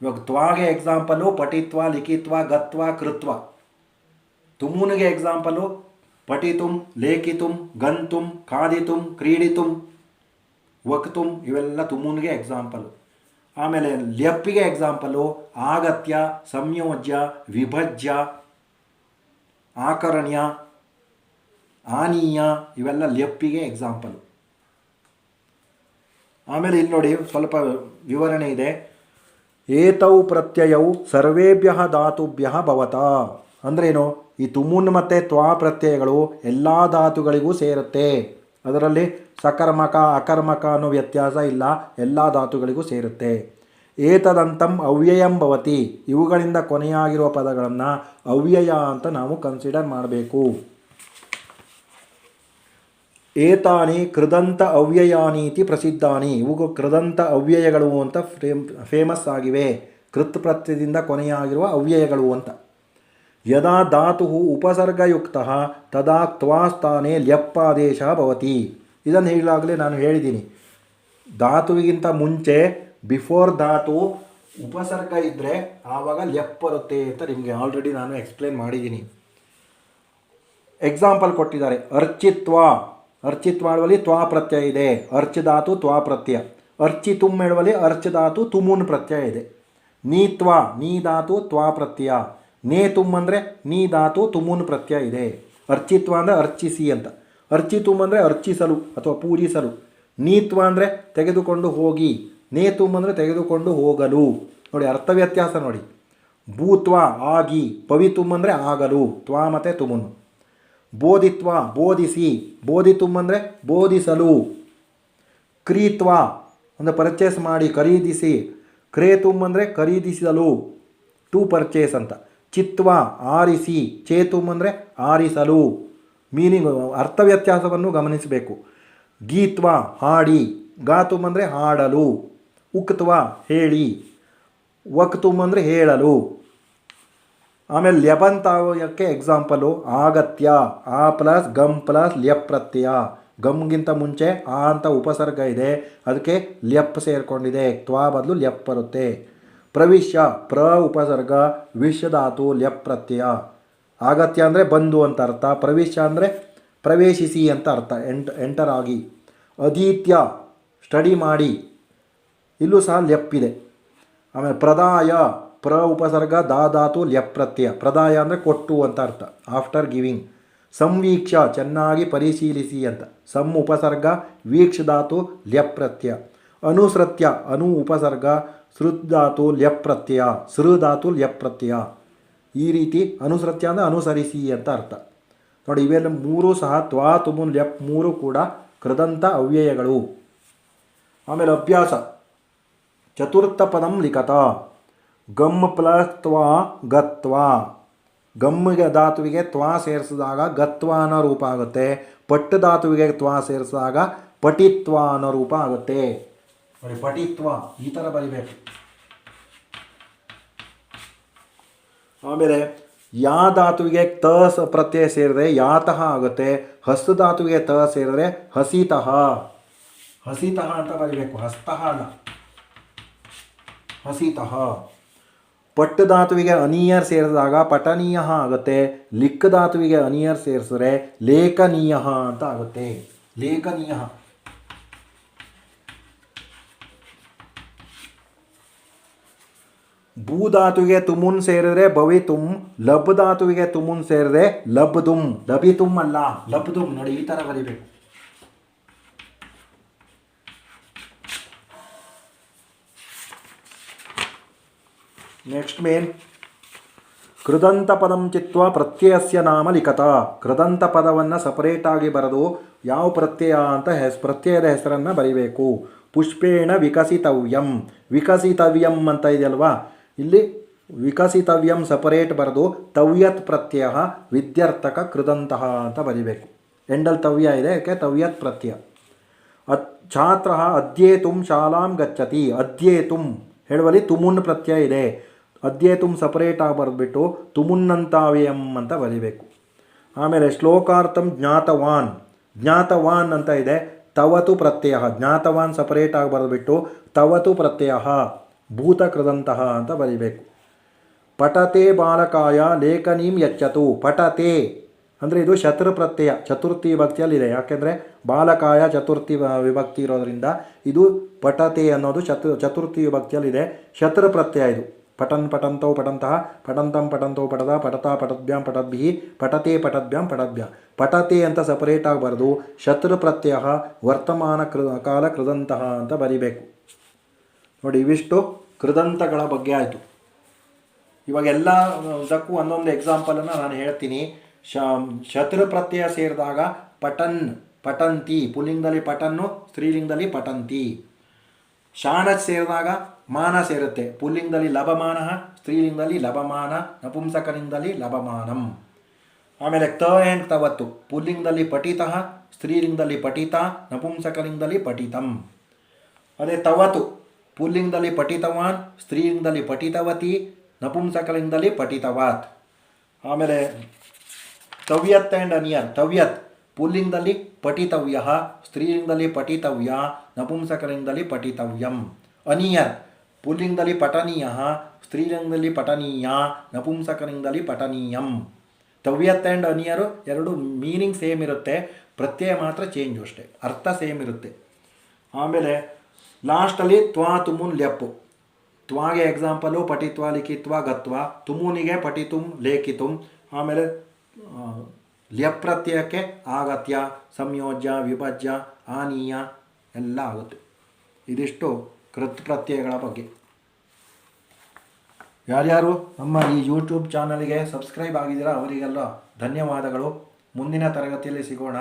ಇವಾಗ ತ್ವಾಗೆ ಎಕ್ಸಾಂಪಲು ಪಠಿತ್ವ, ಲಿಖಿತ್ವ, ಗತ್ವ, ಕೃತ್ವ. ತುಮುನಿಗೆ ಎಕ್ಸಾಂಪಲು ಪಠಿತುಂ, ಲೇಖಿತುಂ, ಗಂತುಂ, ಖಾದಿತುಂ, ಕ್ರೀಡಿತುಂ, ವಕ್ತುಂ ಇವೆಲ್ಲ ತುಮುನಿಗೆ ಎಕ್ಸಾಂಪಲು. ಆಮೇಲೆ ಲೆಪ್ಪಿಗೆ ಎಕ್ಸಾಂಪಲು ಆಗತ್ಯ, ಸಂಯೋಜ್ಯ, ವಿಭಜ್ಯ, ಆಕರಣ್ಯ, ಆನೀಯ ಇವೆಲ್ಲ ಲೆಪ್ಪಿಗೆ ಎಕ್ಸಾಂಪಲು. ಆಮೇಲೆ ಇಲ್ಲಿ ನೋಡಿ ಸ್ವಲ್ಪ ವಿವರಣೆ ಇದೆ. ಏತೌ ಪ್ರತ್ಯಯೌ ಸರ್ವೇಭ್ಯ ಧಾತುಭ್ಯ ಭವತಾ. ಅಂದ್ರೇನು? ಈ ತುಮುನ್ ಮತ್ತು ತ್ವಾ ಪ್ರತ್ಯಯಗಳು ಎಲ್ಲ ಧಾತುಗಳಿಗೂ ಸೇರುತ್ತೆ. ಅದರಲ್ಲಿ ಸಕರ್ಮಕ ಅಕರ್ಮಕ ಅನ್ನೋ ವ್ಯತ್ಯಾಸ ಇಲ್ಲ, ಎಲ್ಲ ಧಾತುಗಳಿಗೂ ಸೇರುತ್ತೆ. ಏತದಂತಂ ಅವ್ಯಯಂ ಭವತಿ. ಇವುಗಳಿಂದ ಕೊನೆಯಾಗಿರುವ ಪದಗಳನ್ನು ಅವ್ಯಯ ಅಂತ ನಾವು ಕನ್ಸಿಡರ್ ಮಾಡಬೇಕು. ಏತಾನಿ ಕೃದಂತ ಅವ್ಯಯಾನೀತಿ ಪ್ರಸಿದ್ಧಾನಿ. ಇವು ಕೃದಂತ ಅವ್ಯಯಗಳು ಅಂತ ಫೇಮಸ್ ಆಗಿವೆ. ಕೃತ್ ಪ್ರತ್ಯಯದಿಂದ ಕೊನೆಯಾಗಿರುವ ಅವ್ಯಯಗಳು ಅಂತ. ಯದಾ ಧಾತು ಉಪಸರ್ಗಯುಕ್ತ ತದಾ ತ್ವಾಸ್ಥಾನೆ ಲ್ಯಪ್ಪಾದೇಶ ಭವತಿ. ಇದನ್ನು ಈಗಾಗಲೇ ನಾನು ಹೇಳಿದ್ದೀನಿ. ಧಾತುವಿಗಿಂತ ಮುಂಚೆ ಬಿಫೋರ್ ಧಾತು ಉಪಸರ್ಗ ಇದ್ದರೆ ಆವಾಗ ಲ್ಯಪ್ ಬರುತ್ತೆ ಅಂತ ನಿಮಗೆ ಆಲ್ರೆಡಿ ನಾನು ಎಕ್ಸ್ಪ್ಲೇನ್ ಮಾಡಿದ್ದೀನಿ. ಎಕ್ಸಾಂಪಲ್ ಕೊಟ್ಟಿದ್ದಾರೆ. ಅರ್ಚಿತ್ವ. ಅರ್ಚಿತ್ವ ಹೇಳುವಲ್ಲಿ ತ್ವಾ ಪ್ರತ್ಯಯ ಇದೆ. ಅರ್ಚ ಧಾತು ತ್ವಾ ಪ್ರತ್ಯಯ. ಅರ್ಚಿತುಂ ಹೇಳುವಲ್ಲಿ ಅರ್ಚ ಧಾತು ತುಮುನ್ ಪ್ರತ್ಯಯ ಇದೆ. ನೀತ್ವ, ನೀ ಧಾತು ತ್ವಾ ಪ್ರತ್ಯಯ. ನೇತುಂ ಅಂದರೆ ನೀ ಧಾತು ತುಮುನ್ ಪ್ರತ್ಯಯ ಇದೆ. ಅರ್ಚಿತ್ವ ಅಂದರೆ ಅರ್ಚಿಸಿ ಅಂತ. ಅರ್ಚಿತುಂ ಅಂದರೆ ಅರ್ಚಿಸಲು ಅಥವಾ ಪೂಜಿಸಲು. ನೀತ್ವ ಅಂದರೆ ತೆಗೆದುಕೊಂಡು ಹೋಗಿ. ನೇತುಂ ಅಂದರೆ ತೆಗೆದುಕೊಂಡು ಹೋಗಲು. ನೋಡಿ ಅರ್ಥ ವ್ಯತ್ಯಾಸ ನೋಡಿ. ಭೂತ್ವ ಆಗಿ. ಪವಿತುಂ ಅಂದರೆ ಆಗಲು. ತ್ವಾ ಮತ್ತು ತುಮುನ್. ಬೋಧಿತ್ವ ಬೋಧಿಸಿ. ಬೋಧಿತುಂ ಅಂದರೆ ಬೋಧಿಸಲು. ಕ್ರೀತ್ವ ಅಂದರೆ ಪರ್ಚೇಸ್ ಮಾಡಿ ಖರೀದಿಸಿ. ಕ್ರೇತುಂ ಅಂದರೆ ಖರೀದಿಸಲು, ಟು ಪರ್ಚೇಸ್ ಅಂತ. ಚಿತ್ವ ಆರಿಸಿ. ಚೇತುಂ ಅಂದರೆ ಆರಿಸಲು. ಮೀನಿಂಗ್ ಅರ್ಥ ವ್ಯತ್ಯಾಸವನ್ನು ಗಮನಿಸಬೇಕು. ಗೀತ್ವ ಹಾಡಿ. ಗಾತುಂ ಅಂದರೆ ಹಾಡಲು. ಉಕ್ತ್ವ ಹೇಳಿ. ವಕ್ತುಂ ಅಂದರೆ ಹೇಳಲು. ಆಮೇಲೆ ಲ್ಯಬಂತಾವಯಕ್ಕೆ ಎಕ್ಸಾಂಪಲು ಆಗತ್ಯ ಆ ಪ್ಲಸ್ ಗಮ್ ಪ್ಲಸ್ ಲ್ಯಪ್ ಪ್ರತ್ಯಯ. ಗಮ್ಗಿಂತ ಮುಂಚೆ ಆ ಅಂತ ಉಪಸರ್ಗ ಇದೆ, ಅದಕ್ಕೆ ಲ್ಯಪ್ ಸೇರಿಕೊಂಡಿದೆ, ತ್ವಾ ಬದಲು ಲ್ಯಪ್ ಬರುತ್ತೆ. ಪ್ರವಿಶ್ಯ ಪ್ರ ಉಪಸರ್ಗ ವಿಶ್ ಧಾತು ಲ್ಯಪ್ ಪ್ರತ್ಯಯ. ಆಗತ್ಯ ಅಂದರೆ ಬಂದು ಅಂತ ಅರ್ಥ, ಪ್ರವಿಶ್ಯ ಅಂದರೆ ಪ್ರವೇಶಿಸಿ ಅಂತ ಅರ್ಥ, ಎಂಟರ್ ಆಗಿ. ಅಧೀತ್ಯ ಸ್ಟಡಿ ಮಾಡಿ, ಇಲ್ಲೂ ಸಹ ಲ್ಯಪ್ ಇದೆ. ಆಮೇಲೆ ಪ್ರದಾಯ ಪ್ರ ಉಪಸರ್ಗ ಧಾತು ಲ್ಯಪ್ ಪ್ರತ್ಯಯ. ಪ್ರದಾಯ ಅಂದರೆ ಕೊಟ್ಟು ಅಂತ ಅರ್ಥ, ಆಫ್ಟರ್ ಗಿವಿಂಗ್. ಸಂವೀಕ್ಷ ಚೆನ್ನಾಗಿ ಪರಿಶೀಲಿಸಿ ಅಂತ, ಸಮ್ ಉಪಸರ್ಗ ವೀಕ್ಷ ಧಾತು ಲ್ಯಪ್ ಪ್ರತ್ಯಯ. ಅನುಸೃತ್ಯ ಅನು ಉಪಸರ್ಗ ಸೃತ್ ಧಾತು ಲ್ಯಪ್ ಪ್ರತ್ಯಯ, ಸೃ ಧಾತು ಲ್ಯಪ್ ಪ್ರತ್ಯಯ. ಈ ರೀತಿ ಅನುಸೃತ್ಯ ಅಂದರೆ ಅನುಸರಿಸಿ ಅಂತ ಅರ್ಥ. ನೋಡಿ, ಇವೆಲ್ಲ ಮೂರು ಸಹ ತ್ವಾ ತುಮುನ್ ಲ್ಯಪ್ ಮೂರು ಕೂಡ ಕೃದಂತ ಅವ್ಯಯಗಳು. ಆಮೇಲೆ ಅಭ್ಯಾಸ. ಚತುರ್ಥ ಪದಂ ಲಿಖತ. Gum plus ತ್ವಾ ಗತ್ವಾ. ಗಮ್ಮಿಗೆ ಧಾತುವಿಗೆ ತ್ವಾ ಸೇರಿಸಿದಾಗ ಗತ್ವ ಅನ್ನೋ ರೂಪ ಆಗುತ್ತೆ. ಪಟ್ಟು ಧಾತುವಿಗೆ ತ್ವಾ ಸೇರಿಸಿದಾಗ ಪಟಿತ್ವ ಅನ್ನೋ ರೂಪ ಆಗುತ್ತೆ. ನೋಡಿ, ಪಟಿತ್ವ ಈ ಥರ ಬರಿಬೇಕು. ಆಮೇಲೆ ಯಾ ಧಾತುವಿಗೆ ತ ಪ್ರತ್ಯಯ ಸೇರಿದ್ರೆ ಯಾತಃ ಆಗುತ್ತೆ. ಹಸ್ತ ಧಾತುವಿಗೆ ತ ಸೇರಿದ್ರೆ ಹಸಿತಃ. ಹಸಿತಃ ಅಂತ ಬರಿಬೇಕು, ಹಸ್ತಃ ಅಲ್ಲ, ಹಸಿತಃ. ಪಟ್ಟು ಧಾತುವಿಗೆ ಅನಿಯರ್ ಸೇರಿದಾಗ ಪಠನೀಯ ಆಗುತ್ತೆ. ಲಿಕ್ ಧಾತುವಿಗೆ ಅನಿಯರ್ ಸೇರಿಸಿದ್ರೆ ಲೇಖನೀಯ ಅಂತ ಆಗುತ್ತೆ, ಲೇಖನೀಯ. ಭೂ ಧಾತುವಿಗೆ ತುಮುನ್ ಸೇರಿದ್ರೆ ಭವಿತುಂ. ಲಬ್ ಧಾತುವಿಗೆ ತುಮುನ್ ಸೇರಿದ್ರೆ ಲಬ್ದುಂ. ಲಬಿತುಂ ಅಲ್ಲ, ಲಬ್ದುಂ. ನೋಡಿ, ಈ ಥರ ಬರಿಬೇಕು. ನೆಕ್ಸ್ಟ್ ಮೇನ್ ಕೃದಂತ ಪದಂ ಚಿತ್ವ ಪ್ರತ್ಯಯಸ್ಯ ನಾಮ ಲಿಖತ. ಕೃದಂತ ಪದವನ್ನು ಸಪರೇಟಾಗಿ ಬರೆದು ಯಾವ ಪ್ರತ್ಯಯ ಅಂತ ಪ್ರತ್ಯಯದ ಹೆಸರನ್ನು ಬರೀಬೇಕು. ಪುಷ್ಪೇಣ ವಿಕಸಿತವ್ಯಂ. ವಿಕಸಿತವ್ಯಂ ಅಂತ ಇದೆಯಲ್ವಾ, ಇಲ್ಲಿ ವಿಕಸಿತವ್ಯಂ ಸಪರೇಟ್ ಬರೆದು ತವ್ಯತ್ ಪ್ರತ್ಯಯ ವಿದ್ಯಾರ್ಥಕ ಕೃದಂತಹ ಅಂತ ಬರೀಬೇಕು. ಎಂಡಲ್ ತವ್ಯ ಇದೆ, ಯಾಕೆ ತವ್ಯತ್ ಪ್ರತ್ಯಯ. ಛಾತ್ರ ಅಧ್ಯೇತುಂ ಶಾಲಾಂ ಗಚ್ಚತಿ. ಅಧ್ಯೇತುಂ ಹೇಳುವಲ್ಲಿ ತುಮುನ್ ಪ್ರತ್ಯಯ ಇದೆ. ಅಧ್ಯೇತುಂ ಸಪರೇಟಾಗಿ ಬರೆದ್ಬಿಟ್ಟು ತುಮುನ್ನಂತಾವ್ಯಂ ಅಂತ ಬರೀಬೇಕು. ಆಮೇಲೆ ಶ್ಲೋಕಾರ್ಥಂ ಜ್ಞಾತವಾನ್. ಜ್ಞಾತವಾನ್ ಅಂತ ಇದೆ, ತವತು ಪ್ರತ್ಯಯ. ಜ್ಞಾತವಾನ್ ಸಪರೇಟಾಗಿ ಬರೆದ್ಬಿಟ್ಟು ತವತು ಪ್ರತ್ಯಯ ಭೂತಕೃದಂತಹ ಅಂತ ಬರೀಬೇಕು. ಪಠತೆ ಬಾಲಕಾಯ ಲೇಖನೀಂ ಯಚ್ಚತು. ಪಠತೆ ಅಂದರೆ ಇದು ಶತ್ರು ಪ್ರತ್ಯಯ, ಚತುರ್ಥಿ ವಿಭಕ್ತಿಯಲ್ಲಿದೆ. ಯಾಕೆಂದರೆ ಬಾಲಕಾಯ ಚತುರ್ಥಿ ವಿಭಕ್ತಿ ಇರೋದರಿಂದ ಇದು ಪಠತೆ ಅನ್ನೋದು ಚತುರ್ಥಿ ವಿಭಕ್ತಿಯಲ್ಲಿದೆ. ಶತ್ರು ಪ್ರತ್ಯಯ ಇದು. ಪಠನ್ ಪಠಂತೌ ಪಠಂತಹ, ಪಠಂತಂ ಪಠಂತೌ ಪಠದ, ಪಠತಾ ಪಠದ್ಭ್ಯಾಂ ಪಠದ್ಭಿ, ಪಠತೆ ಪಠದ್ಭ್ಯಾಂ ಪಠದ್ಭ್ಯಾಂ. ಪಠತೆ ಅಂತ ಸಪರೇಟಾಗಿ ಬರೆದು ಶತ್ರು ಪ್ರತ್ಯಯ ವರ್ತಮಾನ ಕಾಲ ಕೃದಂತಹ ಅಂತ ಬರಿಬೇಕು. ನೋಡಿ, ಇವಿಷ್ಟು ಕೃದಂತಗಳ ಬಗ್ಗೆ ಆಯಿತು. ಇವಾಗೆಲ್ಲ ಇದಕ್ಕೂ ಒಂದೊಂದು ಎಕ್ಸಾಂಪಲನ್ನು ನಾನು ಹೇಳ್ತೀನಿ. ಶತ್ರು ಪ್ರತ್ಯಯ ಸೇರಿದಾಗ ಪಠನ್ ಪಠಂತಿ, ಪುಲ್ಲಿಂಗದಲ್ಲಿ ಪಠನ್ನು, ಸ್ತ್ರೀಲಿಂಗದಲ್ಲಿ ಪಠಂತಿ. ಶಾಣ ಸೇರಿದಾಗ ಮಾನ ಸೇರುತ್ತೆ. ಪುಲ್ಲಿಂಗದಲ್ಲಿ ಲಭಮಾನ, ಸ್ತ್ರೀಲಿಂಗದಲ್ಲಿ ಲಭಮಾನ, ನಪುಂಸಕಲಿಂಗದಲ್ಲಿ ಲಭಮಾನಂ. ಆಮೇಲೆ ತ ಆ್ಯಂಡ್ ತವತ್ತು. ಪುಲ್ಲಿಂಗದಲ್ಲಿ ಪಠಿತಃ, ಸ್ತ್ರೀಲಿಂಗದಲ್ಲಿ ಪಠಿತ, ನಪುಂಸಕಲಿಂಗದಲ್ಲಿ ಪಠಿತಂ. ಅದೇ ತವತು ಪುಲ್ಲಿಂಗದಲ್ಲಿ ಪಠಿತವಾನ್, ಸ್ತ್ರೀಲಿಂಗದಲ್ಲಿ ಪಠಿತವತಿ, ನಪುಂಸಕಲಿಂಗದಲ್ಲಿ ಪಠಿತವಾತ್. ಆಮೇಲೆ ತವ್ಯತ್ ಆ್ಯಂಡ್ ಅನಿಯರ್. ತವ್ಯತ್ ಪುಲ್ಲಿಂಗದಲ್ಲಿ ಪಠಿತವ್ಯ, ಸ್ತ್ರೀಲಿಂಗದಲ್ಲಿ ಪಠಿತವ್ಯ, ನಪುಂಸಕಲಿಂಗದಲ್ಲಿ ಪಠಿತವ್ಯಂ. ಅನಿಯರ್ ಪುಲ್ಲಿಂಗದಲ್ಲಿ ಪಠನೀಯ, ಸ್ತ್ರೀಲಿಂಗದಲ್ಲಿ ಪಠನೀಯ, ನಪುಂಸಕಲಿಂಗದಲ್ಲಿ ಪಠನೀಯಂ. ತವ್ಯತ್ ಆ್ಯಂಡ್ ಅನಿಯರು ಎರಡು ಮೀನಿಂಗ್ ಸೇಮ್ ಇರುತ್ತೆ, ಪ್ರತ್ಯಯ ಮಾತ್ರ ಚೇಂಜು ಅಷ್ಟೇ, ಅರ್ಥ ಸೇಮ್ ಇರುತ್ತೆ. ಆಮೇಲೆ ಲಾಸ್ಟಲ್ಲಿ ತ್ವಾ ತುಮುನ್ ಲ್ಯಪ್ಪು. ತ್ವಾಗೆ ಎಕ್ಸಾಂಪಲು ಪಠಿತ್ವ ಲಿಖಿತ್ವ ಗತ್ವ. ತುಮುನಿಗೆ ಪಠಿತುಂ ಲೇಖಿತುಂ. ಆಮೇಲೆ ಲ್ಯಪ್ ಪ್ರತ್ಯಯಕ್ಕೆ ಆಗತ್ಯ, ಸಂಯೋಜ್ಯ, ವಿಭಜ್ಯ, ಆನೀಯ ಎಲ್ಲ ಆಗುತ್ತೆ. ಇದಿಷ್ಟು ಕೃತ್ ಪ್ರತ್ಯಯಗಳ ಬಗ್ಗೆ. ಯಾರ್ಯಾರು ನಮ್ಮ ಈ ಯೂಟ್ಯೂಬ್ ಚಾನಲ್ಗೆ ಸಬ್ಸ್ಕ್ರೈಬ್ ಆಗಿದ್ದೀರಾ ಅವರಿಗೆಲ್ಲ ಧನ್ಯವಾದಗಳು. ಮುಂದಿನ ತರಗತಿಯಲ್ಲಿ ಸಿಗೋಣ.